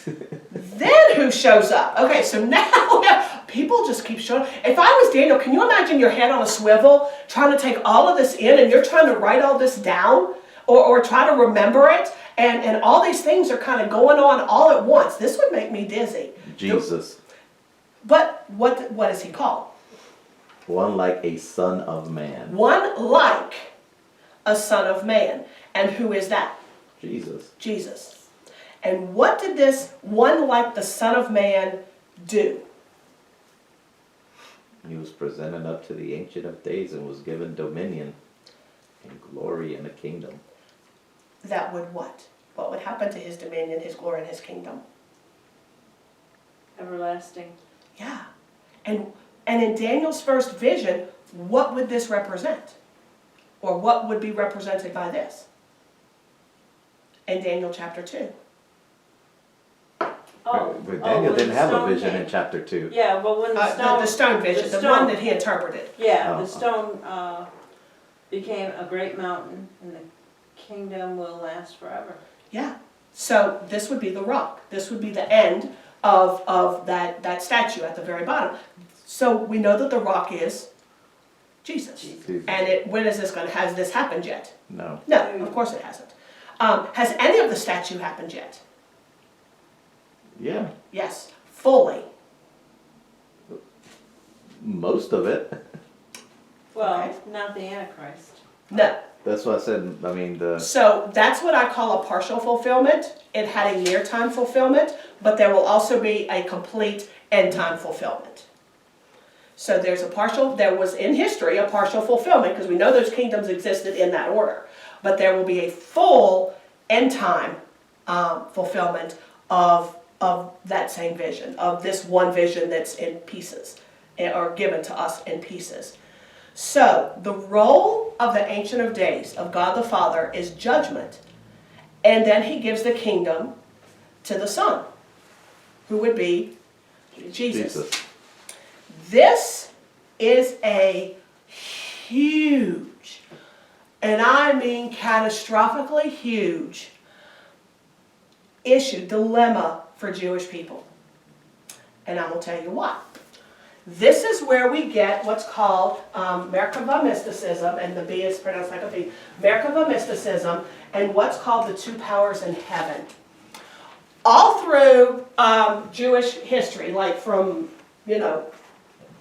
Then who shows up? Okay, so now people just keep showing up. If I was Daniel, can you imagine your head on a swivel trying to take all of this in, and you're trying to write all this down or try to remember it, and all these things are kind of going on all at once. This would make me dizzy. Jesus. But what is he called? One like a son of man. One like a son of man. And who is that? Jesus. Jesus. And what did this one like the Son of Man do? He was presented up to the Ancient of Days and was given dominion and glory and a kingdom. That would what? What would happen to his dominion, his glory, and his kingdom? Everlasting. Yeah. And in Daniel's first vision, what would this represent? Or what would be represented by this? In Daniel chapter 2. But Daniel when didn't the have a stone vision came. in chapter 2. Yeah, but when the The stone, stone vision, the stone. one that he interpreted. yeah, Oh, the stone became a great mountain, and the kingdom will last forever. Yeah. So this would be the rock. This would be the end of that statue at the very bottom. So we know that the rock is Jesus. Jesus. And when is this going to, has this happened yet? No. No, of course it hasn't. Has any of the statue happened yet? Yeah. Yes, fully. Most of it. Well, Okay. not the Antichrist. No. That's what I said. I mean, So that's what I call a partial fulfillment. It had a near time fulfillment, but there will also be a complete end time fulfillment. So there was in history a partial fulfillment, because we know those kingdoms existed in that order. But there will be a full end time fulfillment of that same vision, of this one vision that's in pieces, or given to us in pieces. So the role of the Ancient of Days, of God the Father, is judgment. And then he gives the kingdom to the Son, who would be Jesus. This is a huge, and I mean catastrophically huge, dilemma for Jewish people. And I will tell you why. This is where we get what's called Merkava mysticism, and the B is pronounced like a B, Merkava mysticism, and what's called the two powers in heaven. All through Jewish history, like from,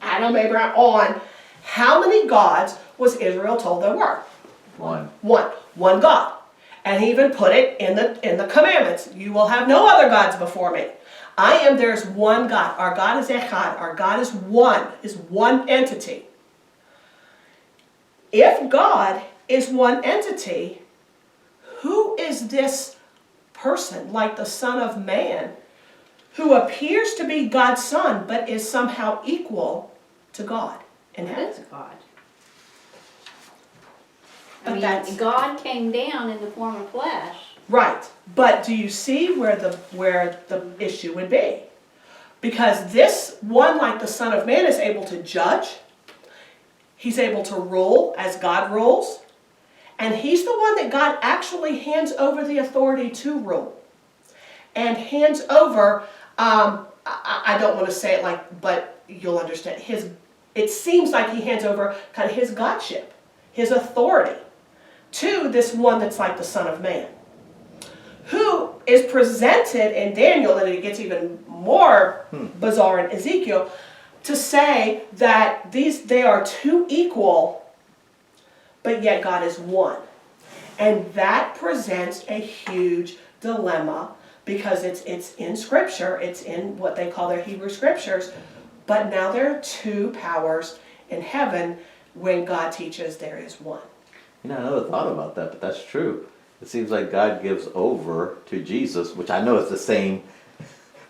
Adam, Abraham on, how many gods was Israel told there were? One. One God. And he even put it in the commandments. You will have no other gods before me. There's one God. Our God is Echad. Our God is one entity. If God is one entity, who is this person, like the Son of Man, who appears to be God's Son, but is somehow equal to God in heaven? That's God. But I that's- mean, God came down in the form of flesh. Right, but do you see where the issue would be? Because this one, like the Son of Man, is able to judge. He's able to rule as God rules. And he's the one that God actually hands over the authority to rule. And hands over, I don't want to say it but you'll understand. It seems like he hands over kind of his godship, his authority, to this one that's like the Son of Man, who is presented in Daniel, and it gets even more bizarre in Ezekiel, to say that they are two equal, but yet God is one. And that presents a huge dilemma, because it's in Scripture, it's in what they call their Hebrew Scriptures, but now there are two powers in heaven when God teaches there is one. I never thought about that, but that's true. It seems like God gives over to Jesus, which I know is the same,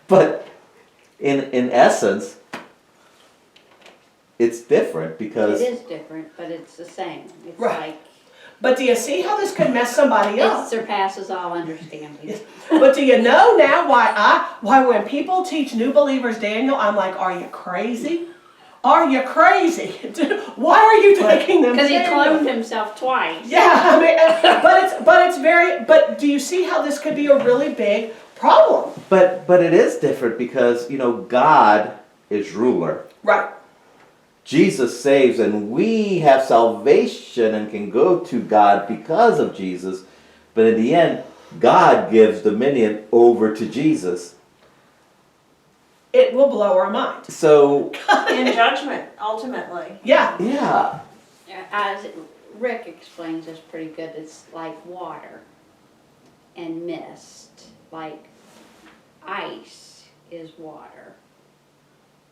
but in essence, it's different because... It is different, but it's the same. It's Right. like, But do you see how this could mess somebody it up? surpasses all understanding. But do you know now why when people teach new believers Daniel, I'm like, are you crazy? Are you crazy? Why are you taking them Because he Daniel? cloned himself twice. Yeah, I mean, but do you see how this could be a really big problem? But it is different because, God is ruler. Right. Jesus saves, and we have salvation and can go to God because of Jesus. But in the end, God gives dominion over to Jesus. It will blow our mind. So, In judgment, ultimately. Yeah. yeah. As Rick explains this pretty good. It's like water and mist. Like ice is water.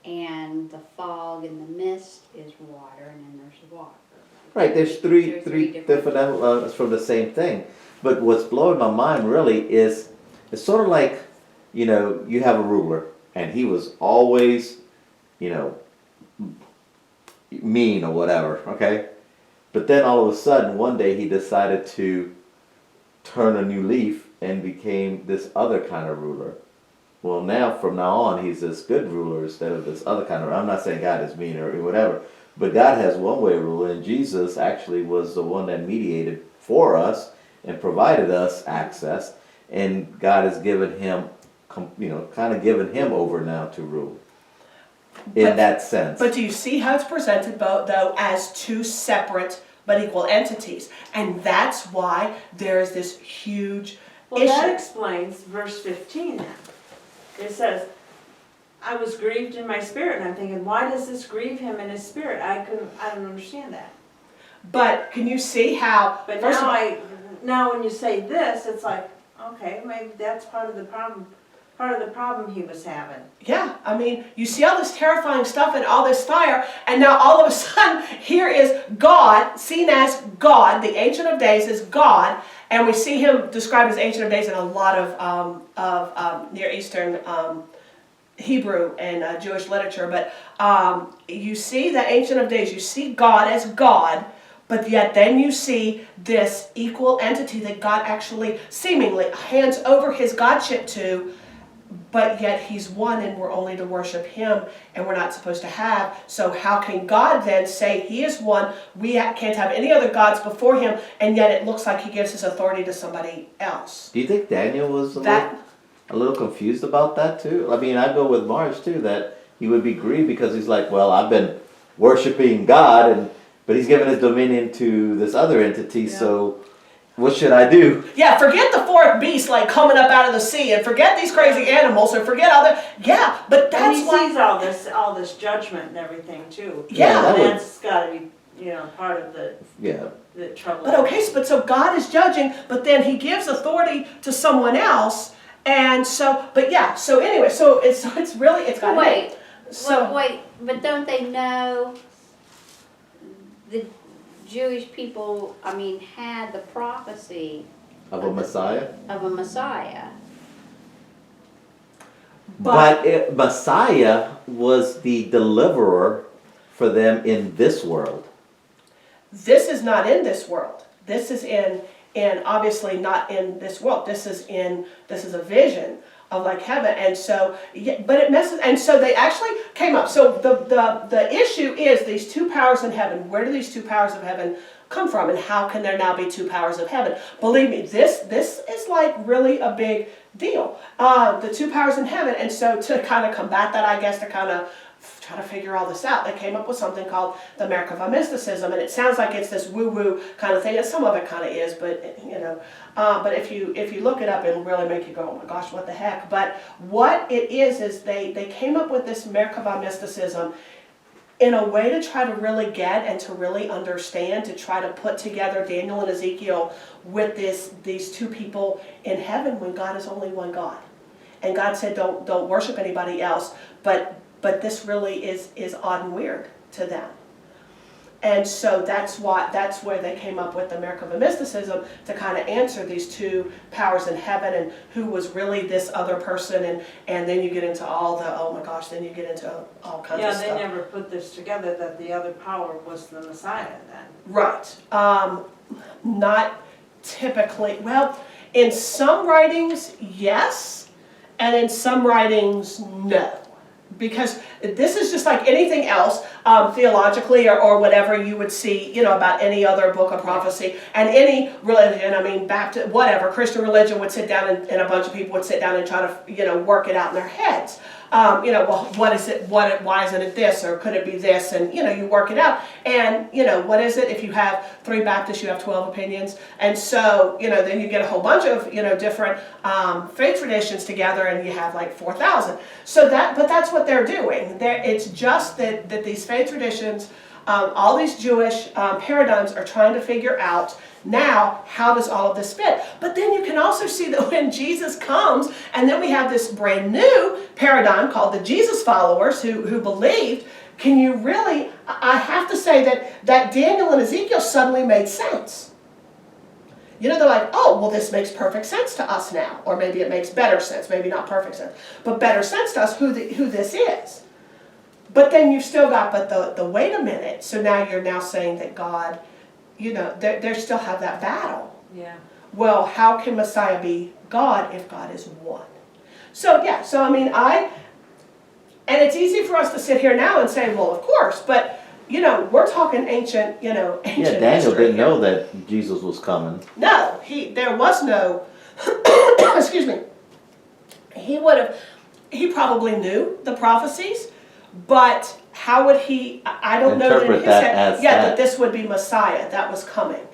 And the fog and the mist is water, and then there's water. Right, there's three different elements from the same thing. But what's blowing my mind really is, it's sort of like, you know, you have a ruler, and he was always, you know, mean or whatever, okay? But then all of a sudden, one day he decided to turn a new leaf and became this other kind of ruler. Well, now, from now on, he's this good ruler instead of this other kind of, I'm not saying God is mean or whatever, but God has one way of ruling, and Jesus actually was the one that mediated for us and provided us access, and God has given him, you know, kind of given him over now to rule. In that sense. But do you see how it's presented, though, as two separate but equal entities? And that's why there is this huge Well, issue. that explains verse 15 then. It says, I was grieved in my spirit, and I'm thinking, why does this grieve him in his spirit? I don't understand that. But can you see how? But first now when you say this, it's like, okay, maybe that's part of the problem he was having. Yeah, I mean, you see all this terrifying stuff and all this fire, and now all of a sudden, here is God, seen as God, the Ancient of Days is God, and we see him described as Ancient of Days in a lot of Near Eastern Hebrew and Jewish literature, but you see the Ancient of Days, you see God as God, but yet then you see this equal entity that God actually seemingly hands over his godship to, but yet he's one and we're only to worship him and we're not supposed to have. So how can God then say he is one, we can't have any other gods before him, and yet it looks like he gives his authority to somebody else? Do you think Daniel was a little confused about that too? I mean, I go with Marge too, that he would be grieved because he's like, well, I've been worshiping God, but he's given his dominion to this other entity, so what should I do? Yeah, forget the fourth beast like coming up out of the sea, and forget these crazy animals, or forget all that. Yeah, but And that's he why. sees all this judgment and everything too. Yeah, that would- That's got to be, you know, part of the trouble. But okay, so God is judging, but then he gives authority to someone else, and so, but yeah, so anyway, so it's really, it's got to Wait, So, wait, but don't they know the Jewish people, I mean, had the prophecy Of a Messiah? of a Messiah? But Messiah was the deliverer for them in this world. this is not in this world. This is in obviously not in this world. This is a vision of like heaven, and so, but it messes, and so they actually came up. So the issue is these two powers in heaven. Where do these two powers of heaven come from, and how can there now be two powers of heaven? Believe me, this is like really a big deal. The two powers in heaven, and so to kind of combat that, I guess, to kind of try to figure all this out, they came up with something called the Merkava mysticism, and it sounds like it's this woo-woo kind of thing, and some of it kind of is, but you know, but if you look it up, it'll really make you go, oh my gosh, what the heck? But what it is they came up with this Merkava mysticism in a way to try to really get and to really understand, to try to put together Daniel and Ezekiel with these two people in heaven when God is only one God, and God said don't worship anybody else, but this really is odd and weird to them. And so that's where they came up with the Merkava mysticism, to kind of answer these two powers in heaven and who was really this other person, and then you get into all the, oh my gosh, then you get into all kinds of stuff. Yeah, they never put this together that the other power was the Messiah then. Right. Not typically. Well, in some writings, yes, and in some writings, no. Because this is just like anything else, theologically or whatever you would see, you know, about any other book of prophecy. And any religion, I mean, Baptist, whatever, Christian religion would sit down and a bunch of people would sit down and try to, you know, work it out in their heads. You know, well, what is it, why isn't it this, or could it be this, and, you know, you work it out, and, you know, what is it, if you have 3 Baptists, you have 12 opinions, and so, you know, then you get a whole bunch of, you know, different faith traditions together, and you have like 4,000, so but that's what they're doing, it's just that these faith traditions All these Jewish paradigms are trying to figure out now, how does all of this fit? But then you can also see that when Jesus comes, and then we have this brand new paradigm called the Jesus followers who believed, can you really, I have to say that Daniel and Ezekiel suddenly made sense. You know, they're like, oh, well, this makes perfect sense to us now. Or maybe it makes better sense, maybe not perfect sense, but better sense to us who this is. But then you've still got, but the wait a minute, so now you're now saying that God, you know, they still have that battle. Yeah. Well, how can Messiah be God if God is one? So yeah, so I mean, and it's easy for us to sit here now and say, well, of course, but you know, we're talking ancient, ancient Yeah, Daniel history didn't here. know that Jesus was coming. No, there was no, excuse me, he probably knew the prophecies, but how would he, I don't know that in Interpret his that head, as yeah, that. that this would be Messiah that was coming.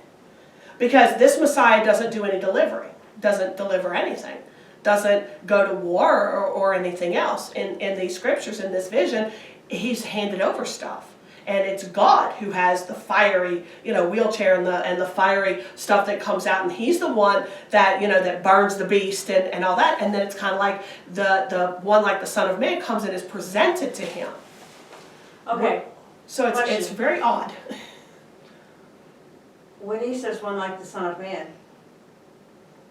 Because this Messiah doesn't do any delivery, doesn't deliver anything, doesn't go to war or anything else. In these scriptures, in this vision, he's handed over stuff. And it's God who has the fiery, wheelchair and the fiery stuff that comes out, and he's the one that, that burns the beast and all that. And then it's kind of like the one like the Son of Man comes and is presented to him. Okay, So it's Question. very odd. when he says one like the Son of Man,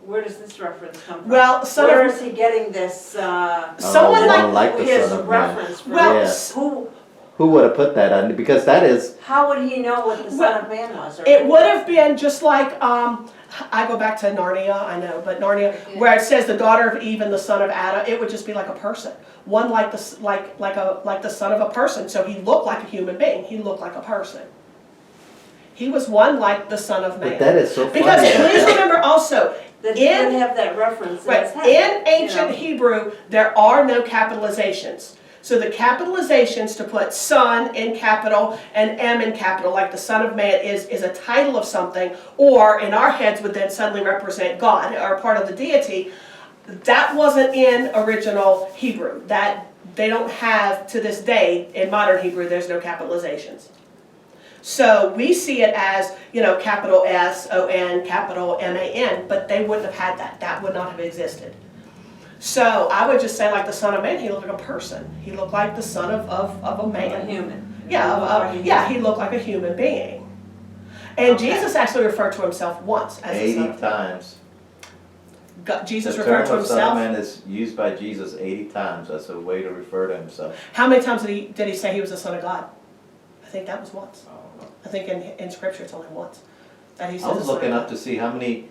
where does this reference come from? Well, Son Where of is he getting this, someone one like the his Son of Man. reference from? well, Yeah. Who would have put that on? Because that is, How would he know what the Son of Man was? Or it would have been just like, I go back to Narnia, I know, but Narnia, where it says the daughter of Eve and the son of Adam, it would just be like a person. One like the son of a person, so he looked like a human being, he looked like a person. He was one like the Son of Man. but that is so funny. Because that please that- remember also, that he would have that reference in his right, head. in ancient Hebrew, there are no capitalizations. So the capitalizations to put Son in capital and M in capital, like the Son of Man is a title of something, or in our heads would then suddenly represent God, or part of the deity. That wasn't in original Hebrew. That they don't have to this day, in modern Hebrew, there's no capitalizations. So we see it as, capital S-O-N, capital M-A-N, but they wouldn't have had that. That would not have existed. So I would just say like the Son of Man, he looked like a person. He looked like the son of a man. A human. Yeah, he looked like a human being. And Okay. Jesus actually referred to himself once as the Son 80 of Man. times. Jesus The referred term to of Son of himself. Man is used by Jesus 80 times. That's a way to refer to himself. How many times did he say he was the Son of God? I think that was once. I don't know. I think in Scripture it's only once that he says I was the Son looking of up to see how many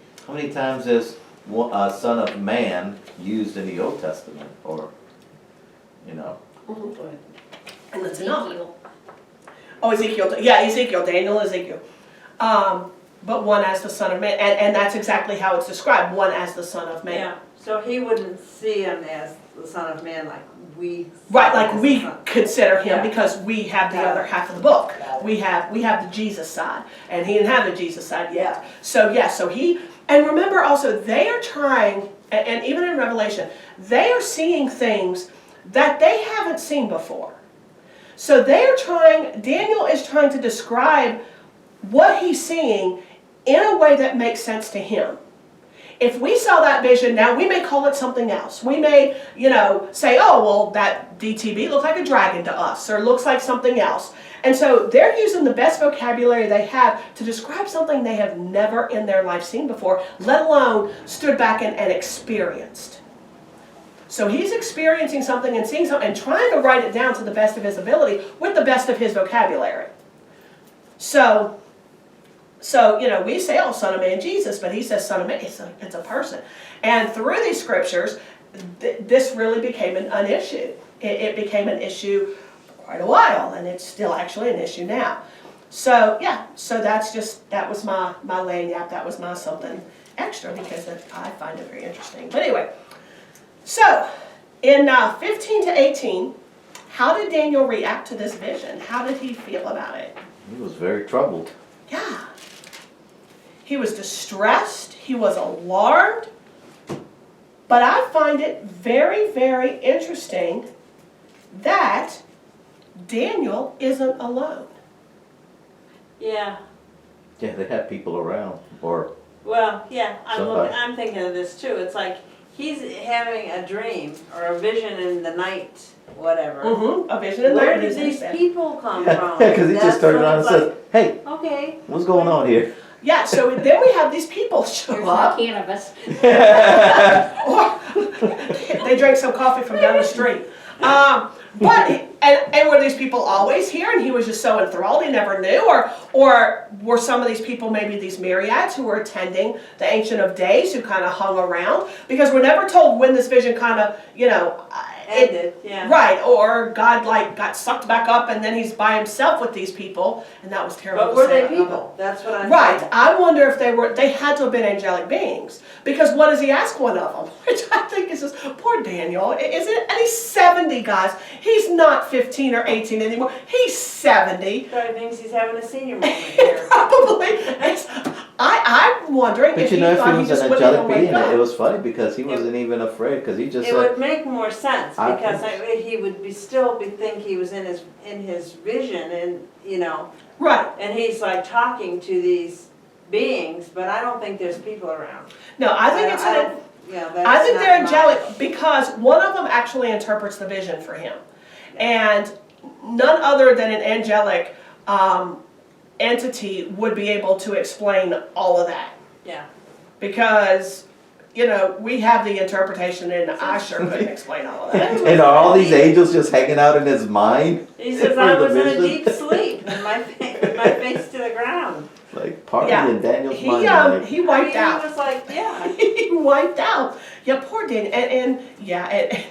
times is Son of Man used in the Old Testament, or God. And that's enough. Ezekiel. Oh, Ezekiel. Yeah, Ezekiel. Daniel, Ezekiel. But one as the Son of Man. And that's exactly how it's described. One as the Son of Man. Yeah, so he wouldn't see him as the Son of Man like we. Right, see him like as we the Son. consider him Yeah. because we have the Got other it. half of the book. Got it. We have the Jesus side, and he didn't have the Jesus side yet. So yeah, and remember also they are trying, and even in Revelation, they are seeing things that they haven't seen before. So Daniel is trying to describe what he's seeing in a way that makes sense to him. If we saw that vision now, we may call it something else. We may, say, oh, well, that DTB looks like a dragon to us, or looks like something else. And so they're using the best vocabulary they have to describe something they have never in their life seen before, let alone stood back and experienced. So he's experiencing something and seeing something and trying to write it down to the best of his ability with the best of his vocabulary. So we say, oh, Son of Man, Jesus, but he says Son of Man, it's a person. And through these scriptures, this really became an issue. It became an issue for quite a while, and it's still actually an issue now. So yeah, so that was my lagniappe, that was my something extra, because I find it very interesting. But anyway, so in 15 to 18, how did Daniel react to this vision? How did he feel about it? He was very troubled. Yeah. He was distressed, he was alarmed, but I find it very, very interesting that Daniel isn't alone. Yeah, Yeah, they have people around, or well, yeah, Somebody. I'm thinking of this too. It's like he's having a dream or a vision in the night, whatever. Mm-hmm, a vision in the Where night, did he's in these bed. people come yeah, from? because he just That's turns what around and it's says, like, "Hey, okay, what's going on here?" Yeah, so then we have these people show Here's my up, cannabis. or they drank some coffee from down the street. And were these people always here and he was just so enthralled he never knew? Or were some of these people maybe these myriads who were attending the Ancient of Days who kind of hung around? Because we're never told when this vision kind of, ended, yeah. right, or God like got sucked back up and then he's by himself with these people and that was terrible. But to were say they out loud. people? That's what I'm Right, saying. I wonder if they had to have been angelic beings. Because what does he ask one of them? Which I think is just, poor Daniel, isn't it? And he's 70, guys. He's not 15 or 18 anymore. He's 70. Probably thinks he's having a senior moment here. Probably. I'm wondering But if you he know, if thought he he was just an wouldn't angelic even being, wake up. it was funny because he wasn't even afraid because he just It said, would make more sense I because think- he would still think he was in his vision and, Right. and he's like talking to these beings, but I don't think there's people around. No, I think it's an... I think they're angelic because one of them actually interprets the vision for him. And none other than an angelic entity would be able to explain all of that. Yeah. Because, we have the interpretation and I sure couldn't explain all of that. and are all these angels just hanging out in his mind? He says, For I the was in a vision?" deep sleep with my face to the ground. Like party Yeah. in Daniel's He, mind. tonight. he wiped I out. mean, he was like, yeah. He wiped out. Yeah, poor Daniel. And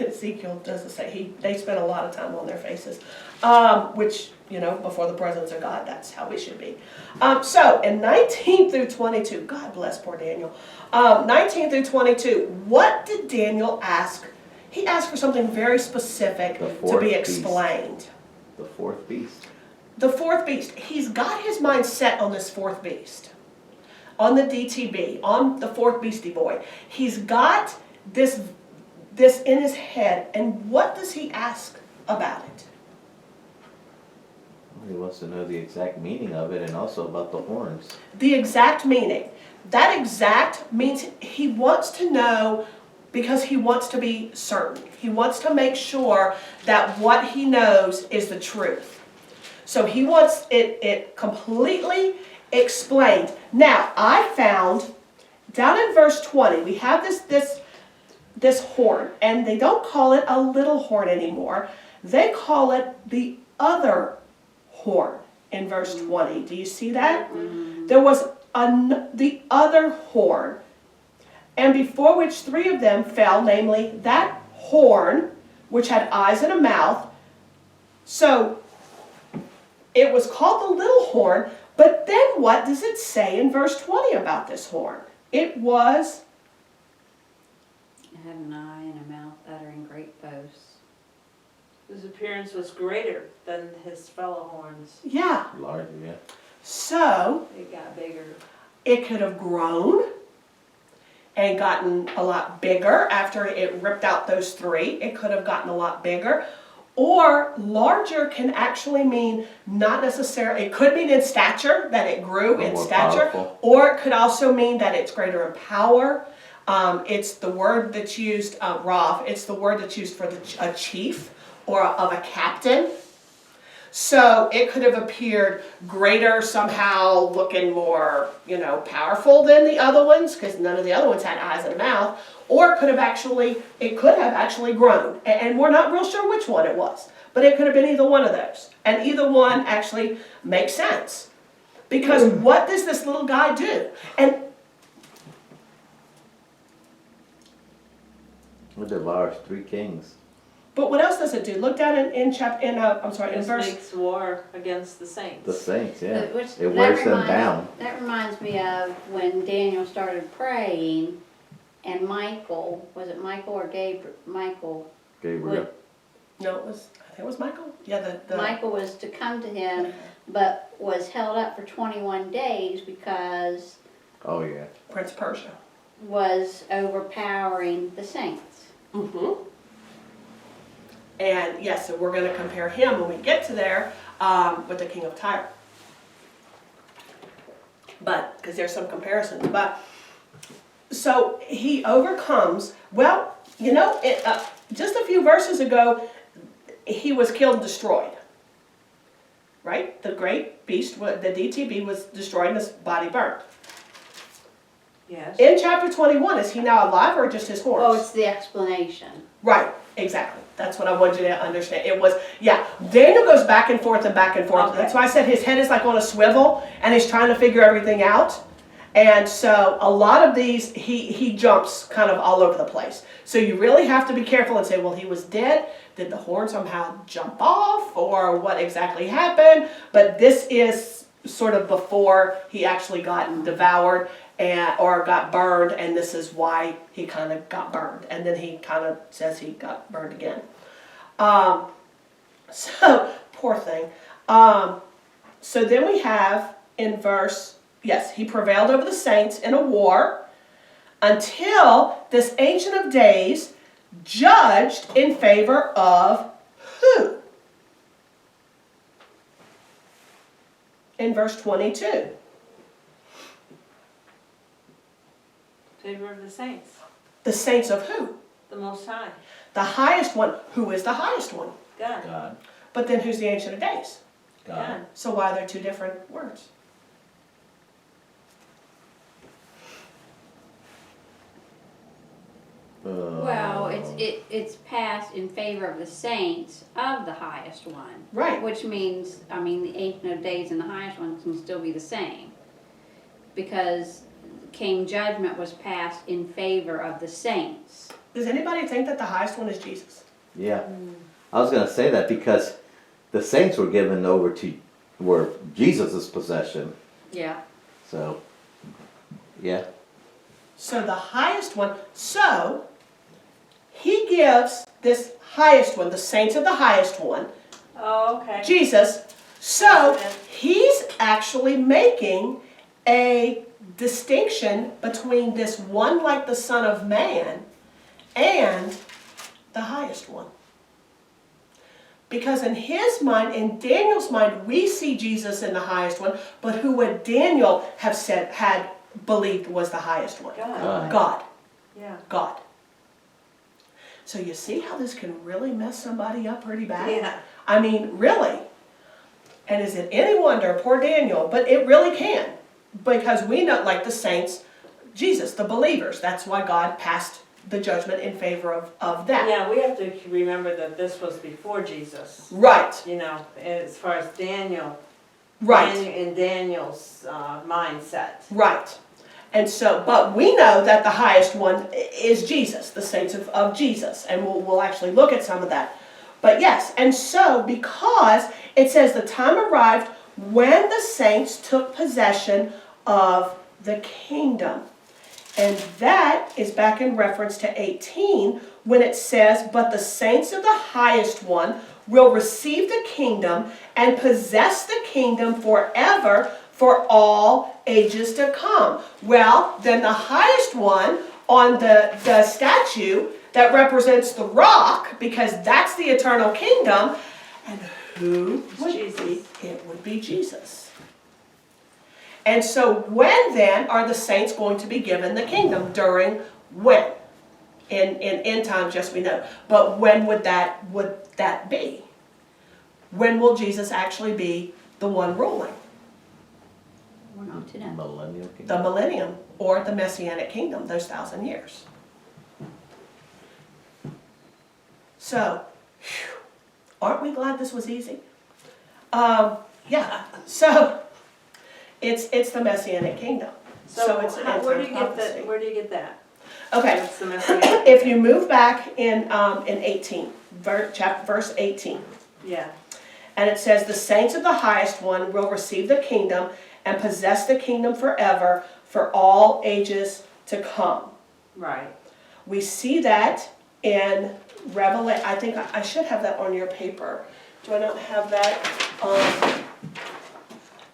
Ezekiel doesn't say they spent a lot of time on their faces, which before the presence of God, that's how we should be. So in 19 through 22, God bless poor Daniel. 19 through 22, what did Daniel ask? He asked for something very specific The to fourth be beast. explained. The fourth beast. The fourth beast. He's got his mind set on this fourth beast. On the DTB, on the fourth beastie boy. He's got this in his head, and what does he ask about it? He wants to know the exact meaning of it and also about the horns. The exact meaning. That exact means he wants to know because he wants to be certain. He wants to make sure that what he knows is the truth. So he wants it completely explained. Now, I found down in verse 20, we have this horn, and they don't call it a little horn anymore. They call it the other horn in verse 20. Do you see that? There was the other horn, and before which three of them fell, namely that horn, which had eyes and a mouth. So it was called the little horn, but then what does it say in verse 20 about this horn? It was... It had an eye and a mouth uttering great boasts. His appearance was greater than his fellow horns. Yeah. Larger, yeah. So It got bigger. it could have grown and gotten a lot bigger after it ripped out those three. It could have gotten a lot bigger. Or larger can actually mean not necessarily, it could mean in stature, that it grew in More stature. powerful. Or it could also mean that it's greater in power. It's the word that's used, Rav, it's the word that's used for a chief or of a captain. So it could have appeared greater somehow, looking more, powerful than the other ones, because none of the other ones had eyes and a mouth. Or it could have actually grown. And we're not real sure which one it was. But it could have been either one of those. And either one actually makes sense. Because what does this little guy do? And It devours 3 kings. but what else does it do? Look down in It verse. makes war against the saints. The saints, yeah. Which- It wears them down. That reminds me of when Daniel started praying and Michael, was it Michael or Gabriel? Michael. Gabriel. No, I think it was Michael. Yeah, the Michael was to come to him, but was held up for 21 days because Oh, yeah. Prince of Persia. was overpowering the saints. Mm-hmm. And yes, so we're going to compare him when we get to there with the king of Tyre. but, because there's some comparisons, but, so he overcomes, well, just a few verses ago, he was killed and destroyed. Right? The great beast, the DTB was destroyed and his body burned. Yes. In chapter 21, is he now alive or just his horns? Oh, it's the explanation. Right, exactly. That's what I wanted you to understand. It was, yeah, Daniel goes back and forth and back and forth. Okay. That's why I said his head is like on a swivel and he's trying to figure everything out. And so a lot of these, he jumps kind of all over the place. So you really have to be careful and say, well, he was dead. Did the horn somehow jump off or what exactly happened? But this is sort of before he actually got devoured or got burned, and this is why he kind of got burned. And then he kind of says he got burned again. So, poor thing. So then we have in verse, yes, he prevailed over the saints in a war until this Ancient of Days judged in favor of who? In verse 22. Favor of the saints. The saints of who? The Most High. The highest one. Who is the highest one? God. God. But then who's the Ancient of Days? God. So why are there two different words? Well, it's passed in favor of the saints of the highest one. Right. Which means, the Ancient of Days and the highest one can still be the same. Because King Judgment was passed in favor of the saints. Does anybody think that the highest one is Jesus? Yeah. I was going to say that because the saints were given over were Jesus' possession. Yeah. So, yeah. So the highest one, so he gives this highest one, the saints of the highest one, Oh, okay. Jesus. So he's actually making a distinction between this one like the Son of Man and the highest one. Because in his mind, in Daniel's mind, we see Jesus in the highest one, but who would Daniel have said, had believed was the highest one? God. God. Yeah. God. So you see how this can really mess somebody up pretty bad? Yeah. I mean, really. And is it any wonder, poor Daniel, but it really can. Because we know, like the saints, Jesus, the believers, that's why God passed the judgment in favor of that. Yeah, we have to remember that this was before Jesus. Right, As far as Daniel. right, In Daniel's mindset. right. And so, but we know that the highest one is Jesus, the saints of Jesus. And we'll actually look at some of that. But yes, and so because it says the time arrived when the saints took possession of the kingdom. And that is back in reference to 18 when it says, but the saints of the highest one will receive the kingdom and possess the kingdom forever for all ages to come. Well, then the highest one on the statue that represents the rock, because that's the eternal kingdom, and who would be? It would be Jesus. And so when then are the saints going to be given the kingdom? During when? In end times, yes, we know. But when would that be? When will Jesus actually be the one ruling? We're not to know. Millennial kingdom. The millennium or the messianic kingdom, those 1,000 years. So, whew, aren't we glad this was easy? Yeah, so it's the messianic kingdom. So it's an where do you end-time get prophecy. that? Where do you get that? Okay, That's the Messianic. if you move back in 18, verse 18, Yeah. and it says, the saints of the highest one will receive the kingdom and possess the kingdom forever for all ages to come. Right. We see that in Revelation. I think I should have that on your paper. Do I not have that?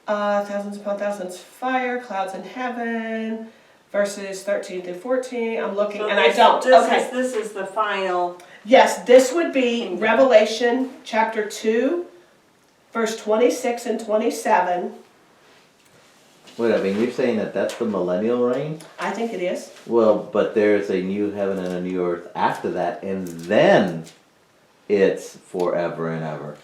Thousands upon thousands fire, clouds in heaven, verses 13 through 14. I'm looking, So and I don't. Okay. This is the final. Yes, this would be Kingdom. Revelation chapter 2, verse 26 and 27. Wait, I mean, you're saying that that's the millennial reign? I think it is. Well, but there's a new heaven and a new earth after that, and then it's forever and ever.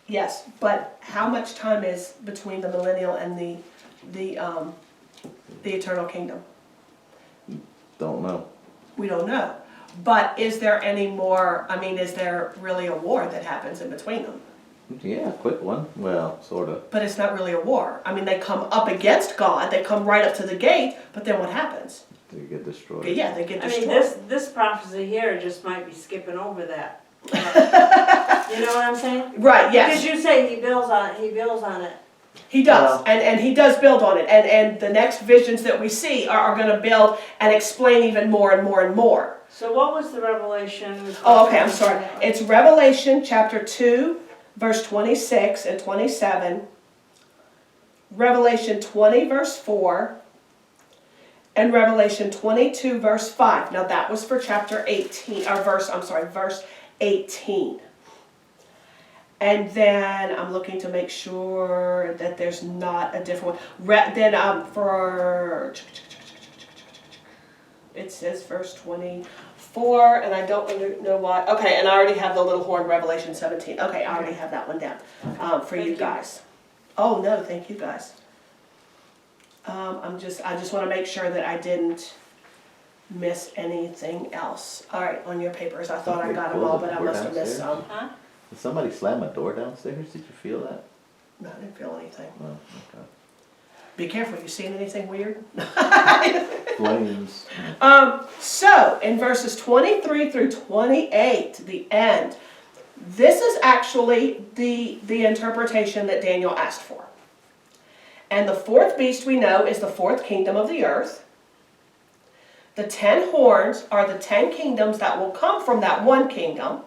Yes, but how much time is between the millennial and the eternal kingdom? Don't know. We don't know. But is there any more, I mean, is there really a war that happens in between them? Yeah, quick one. Well, sort of. But it's not really a war. I mean, they come up against God, they come right up to the gate, but then what happens? They get destroyed. Yeah, they get I destroyed. mean, this prophecy here just might be skipping over that. You know what I'm saying? Right, Because yes, you say he builds on it. he does, Well- and he does build on it, and the next visions that we see are gonna build and explain even more and more and more. So what was the revelation? Oh, okay, I'm sorry. It's Revelation chapter 2, verse 26 and 27, Revelation 20, verse 4, and Revelation 22, verse 5. Now that was for chapter 18, or verse 18. And then I'm looking to make sure that there's not a different one. For, it says verse 24, and I don't know why. Okay, and I already have the little horn, Revelation 17. Okay, I already have that one down for you guys. Oh no, thank you guys. I just want to make sure that I didn't miss anything else. All right, on your papers, I thought I got them all, but I must have missed some. Huh? Did somebody slam a door downstairs? Did you feel that? No, I didn't feel anything. Oh, okay. Be careful, you seen anything weird? Flames. So, in verses 23 through 28, the end, this is actually the interpretation that Daniel asked for. And the fourth beast we know is the fourth kingdom of the earth. The 10 horns are the 10 kingdoms that will come from that one kingdom.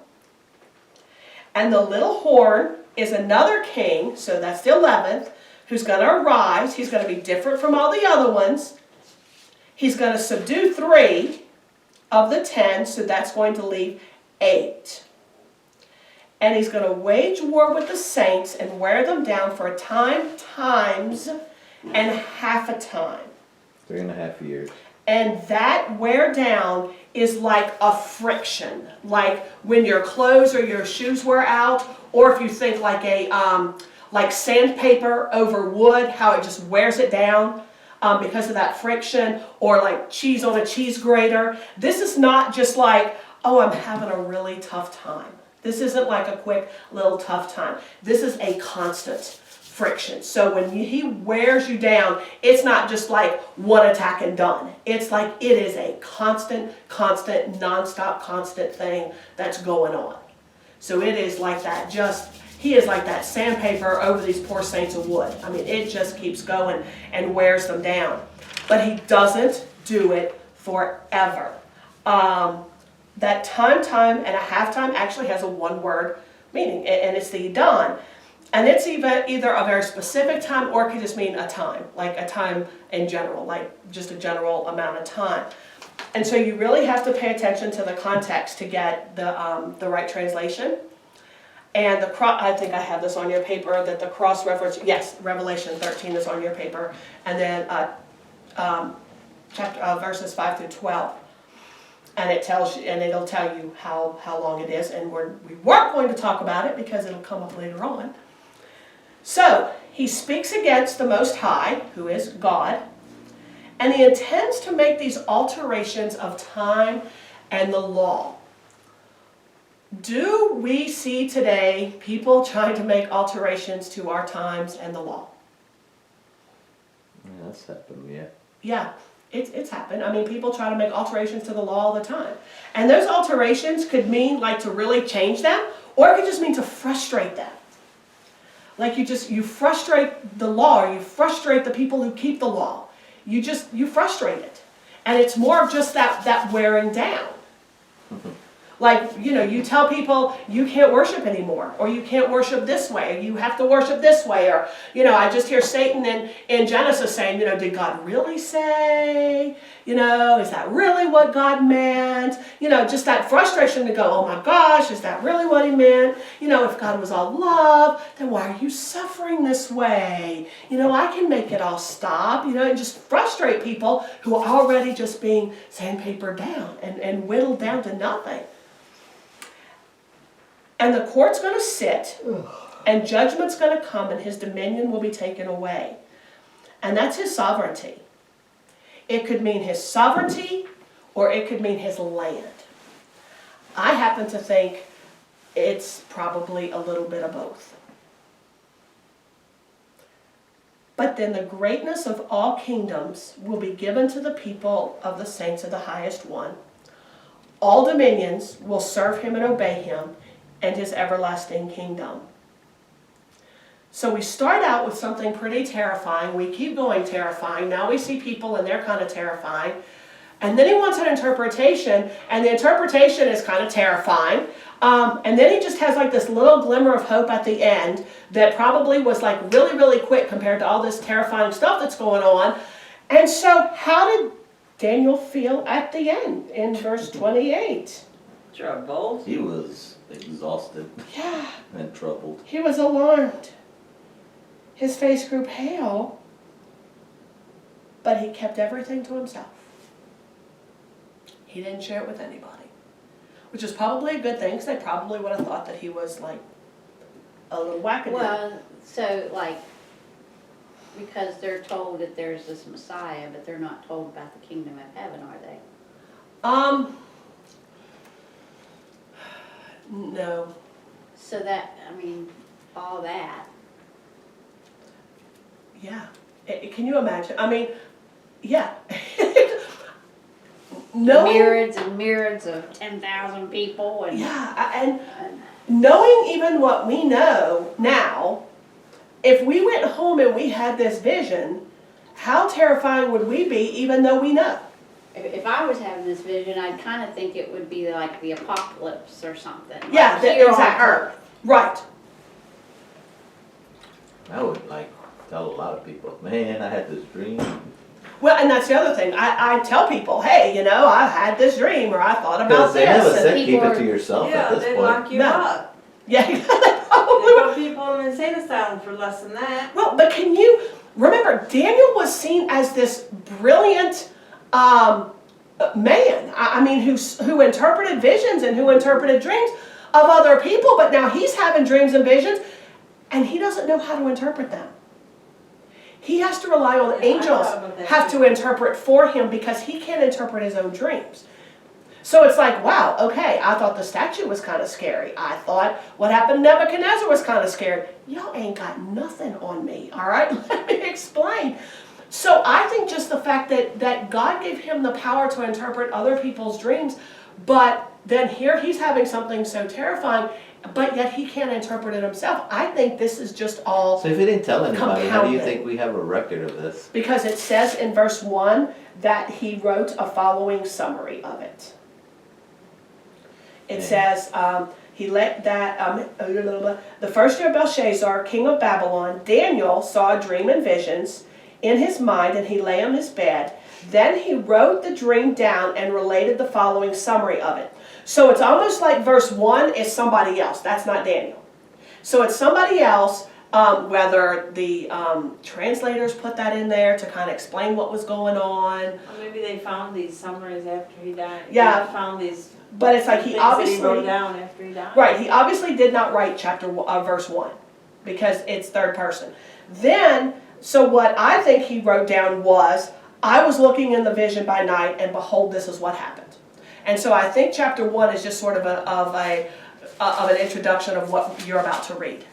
And the little horn is another king, so that's the 11th, who's going to arise. He's going to be different from all the other ones. He's going to subdue 3 of the 10, so that's going to leave 8. And he's going to wage war with the saints and wear them down for a time, times, and half a time. 3.5 years. And that wear down is like a friction, like when your clothes or your shoes wear out, or if you think like like sandpaper over wood, how it just wears it down because of that friction, or like cheese on a cheese grater. This is not just like, oh, I'm having a really tough time. This isn't like a quick little tough time. This is a constant friction. So when he wears you down, it's not just like one attack and done. It's like it is a constant, non-stop, constant thing that's going on. So it is like that, he is like that sandpaper over these poor saints of wood. I mean, it just keeps going and wears them down. But he doesn't do it forever. That time, and a half time actually has a one-word meaning, and it's the Edon. And it's either a very specific time, or it could just mean a time, like a time in general, like just a general amount of time. And so you really have to pay attention to the context to get the right translation. And I think I have this on your paper, that the cross reference, yes, Revelation 13 is on your paper, and then verses 5 through 12. And it tells you, and it'll tell you how long it is, and we weren't going to talk about it because it'll come up later on. So, he speaks against the Most High, who is God, and he intends to make these alterations of time and the law. Do we see today people trying to make alterations to our times and the law? Yeah, that's happened, yeah. Yeah, it's happened. I mean, people try to make alterations to the law all the time. And those alterations could mean like to really change them, or it could just mean to frustrate them. Like you frustrate the law, or you frustrate the people who keep the law. You frustrate it. And it's more of just that wearing down. Like, you tell people you can't worship anymore, or you can't worship this way, or you have to worship this way, or, I just hear Satan in Genesis saying, did God really say? Is that really what God meant? Just that frustration to go, oh my gosh, is that really what he meant? If God was all love, then why are you suffering this way? I can make it all stop, and just frustrate people who are already just being sandpapered down and whittled down to nothing. And the court's going to sit, and judgment's going to come, and his dominion will be taken away. And that's his sovereignty. It could mean his sovereignty, or it could mean his land. I happen to think it's probably a little bit of both. But then the greatness of all kingdoms will be given to the people of the saints of the highest one. All dominions will serve him and obey him, and his everlasting kingdom. So we start out with something pretty terrifying. We keep going terrifying. Now we see people and they're kind of terrifying. And then he wants an interpretation, and the interpretation is kind of terrifying. And then he just has like this little glimmer of hope at the end that probably was like really, really quick compared to all this terrifying stuff that's going on. And so how did Daniel feel at the end in verse 28? Troubled. He was exhausted Yeah. and troubled. He was alarmed. His face grew pale, but he kept everything to himself. He didn't share it with anybody, which is probably a good thing, because they probably would have thought that he was like a little wackadoo. Well, so like, because they're told that there's this Messiah, but they're not told about the kingdom of heaven, are they? No. So that, all that. Yeah. Can you imagine? Yeah. No. Myriads and myriads of 10,000 people and. Yeah, and knowing even what we know now, if we went home and we had this vision, how terrifying would we be even though we know? If I was having this vision, I'd kind of think it would be like the apocalypse or something. Yeah, like here on exactly. Earth. Right. I would tell a lot of people, man, I had this dream. Well, and that's the other thing. I tell people, hey, I had this dream, or I thought about Because they never this. said keep people it to yourself Yeah, at this they point. lock you No. up. Yeah, They probably. put people in the insane asylum for less than that. Well, but can you remember, Daniel was seen as this brilliant man. Who interpreted visions and who interpreted dreams of other people, but now he's having dreams and visions, and he doesn't know how to interpret them. He has to rely on angels have to interpret for him, because he can't interpret his own dreams. So it's like, wow, okay, I thought the statue was kind of scary. I thought what happened to Nebuchadnezzar was kind of scary. Y'all ain't got nothing on me, all right? Let me explain. So I think just the fact that God gave him the power to interpret other people's dreams, but then here he's having something so terrifying, but yet he can't interpret it himself. I think this is just all So if he didn't tell anybody, how do you compounded. think we have a record of this? Because it says in verse 1 that he wrote a following summary of it. It says, he let that, the first year of Belshazzar, king of Babylon, Daniel saw a dream and visions in his mind, and he lay on his bed. Then he wrote the dream down and related the following summary of it. So it's almost like verse 1 is somebody else. That's not Daniel. So it's somebody else, whether the translators put that in there to kind of explain what was going on. Or maybe they found these summaries after he died. Yeah. They found these But it's like things he that obviously... he wrote down after he died. Right, he obviously did not write verse 1, because it's third person. Then, so what I think he wrote down was, I was looking in the vision by night, and behold, this is what happened. And so I think chapter 1 is just sort of an introduction of what you're about to read.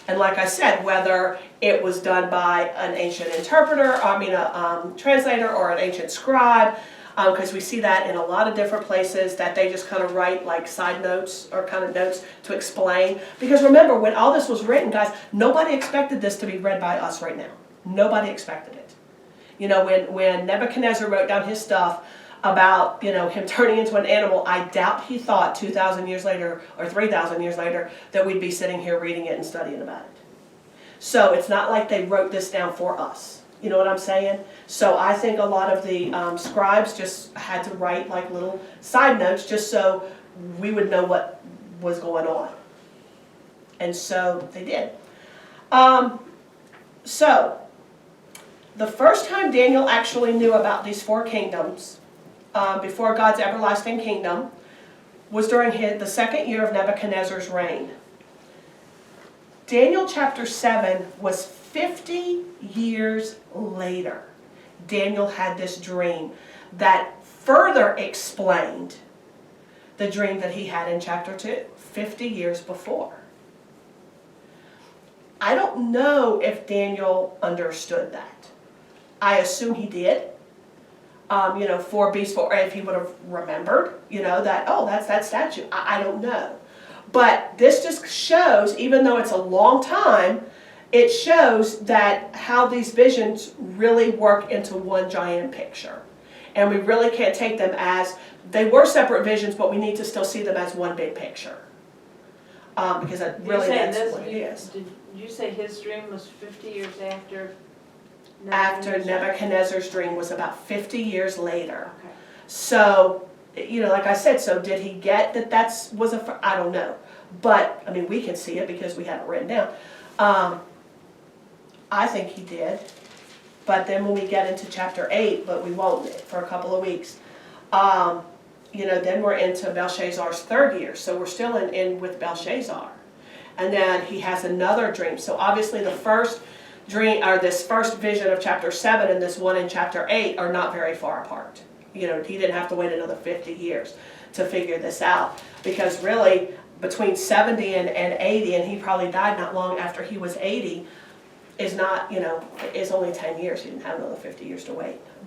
And like I said, whether it was done by an ancient interpreter, a translator, or an ancient scribe, because we see that in a lot of different places, that they just kind of write like side notes or kind of notes to explain. Because remember, when all this was written, guys, nobody expected this to be read by us right now. Nobody expected it. When Nebuchadnezzar wrote down his stuff, about, him turning into an animal, I doubt he thought 2,000 years later or 3,000 years later that we'd be sitting here reading it and studying about it. So it's not like they wrote this down for us. You know what I'm saying? So I think a lot of the scribes just had to write like little side notes just so we would know what was going on. And so they did. So the first time Daniel actually knew about these 4 kingdoms, before God's everlasting kingdom, was during the 2nd year of Nebuchadnezzar's reign. Daniel chapter 7 was 50 years later. Daniel had this dream that further explained the dream that he had in chapter 2, 50 years before. I don't know if Daniel understood that. I assume he did. 4 beasts, or if he would have remembered, that, oh, that's that statue. I don't know. But this just shows, even though it's a long time, it shows that how these visions really work into one giant picture. And we really can't take them as, they were separate visions, but we need to still see them as one big picture. Because that's what it is. Did you say his dream was 50 years after? After Nebuchadnezzar's dream was about 50 years later. Okay. So, like I said, so did he get that was I don't know. But, I mean, we can see it because we have it written down. I think he did. But then when we get into chapter 8, but we won't for a couple of weeks, then we're into Belshazzar's 3rd year. So we're still in with Belshazzar. And then he has another dream. So obviously the first dream, or this first vision of chapter 7 and this one in chapter 8 are not very far apart. He didn't have to wait another 50 years to figure this out. Because really, between 70 and 80, and he probably died not long after he was 80, is not, is only 10 years. He didn't have another 50 years to wait. But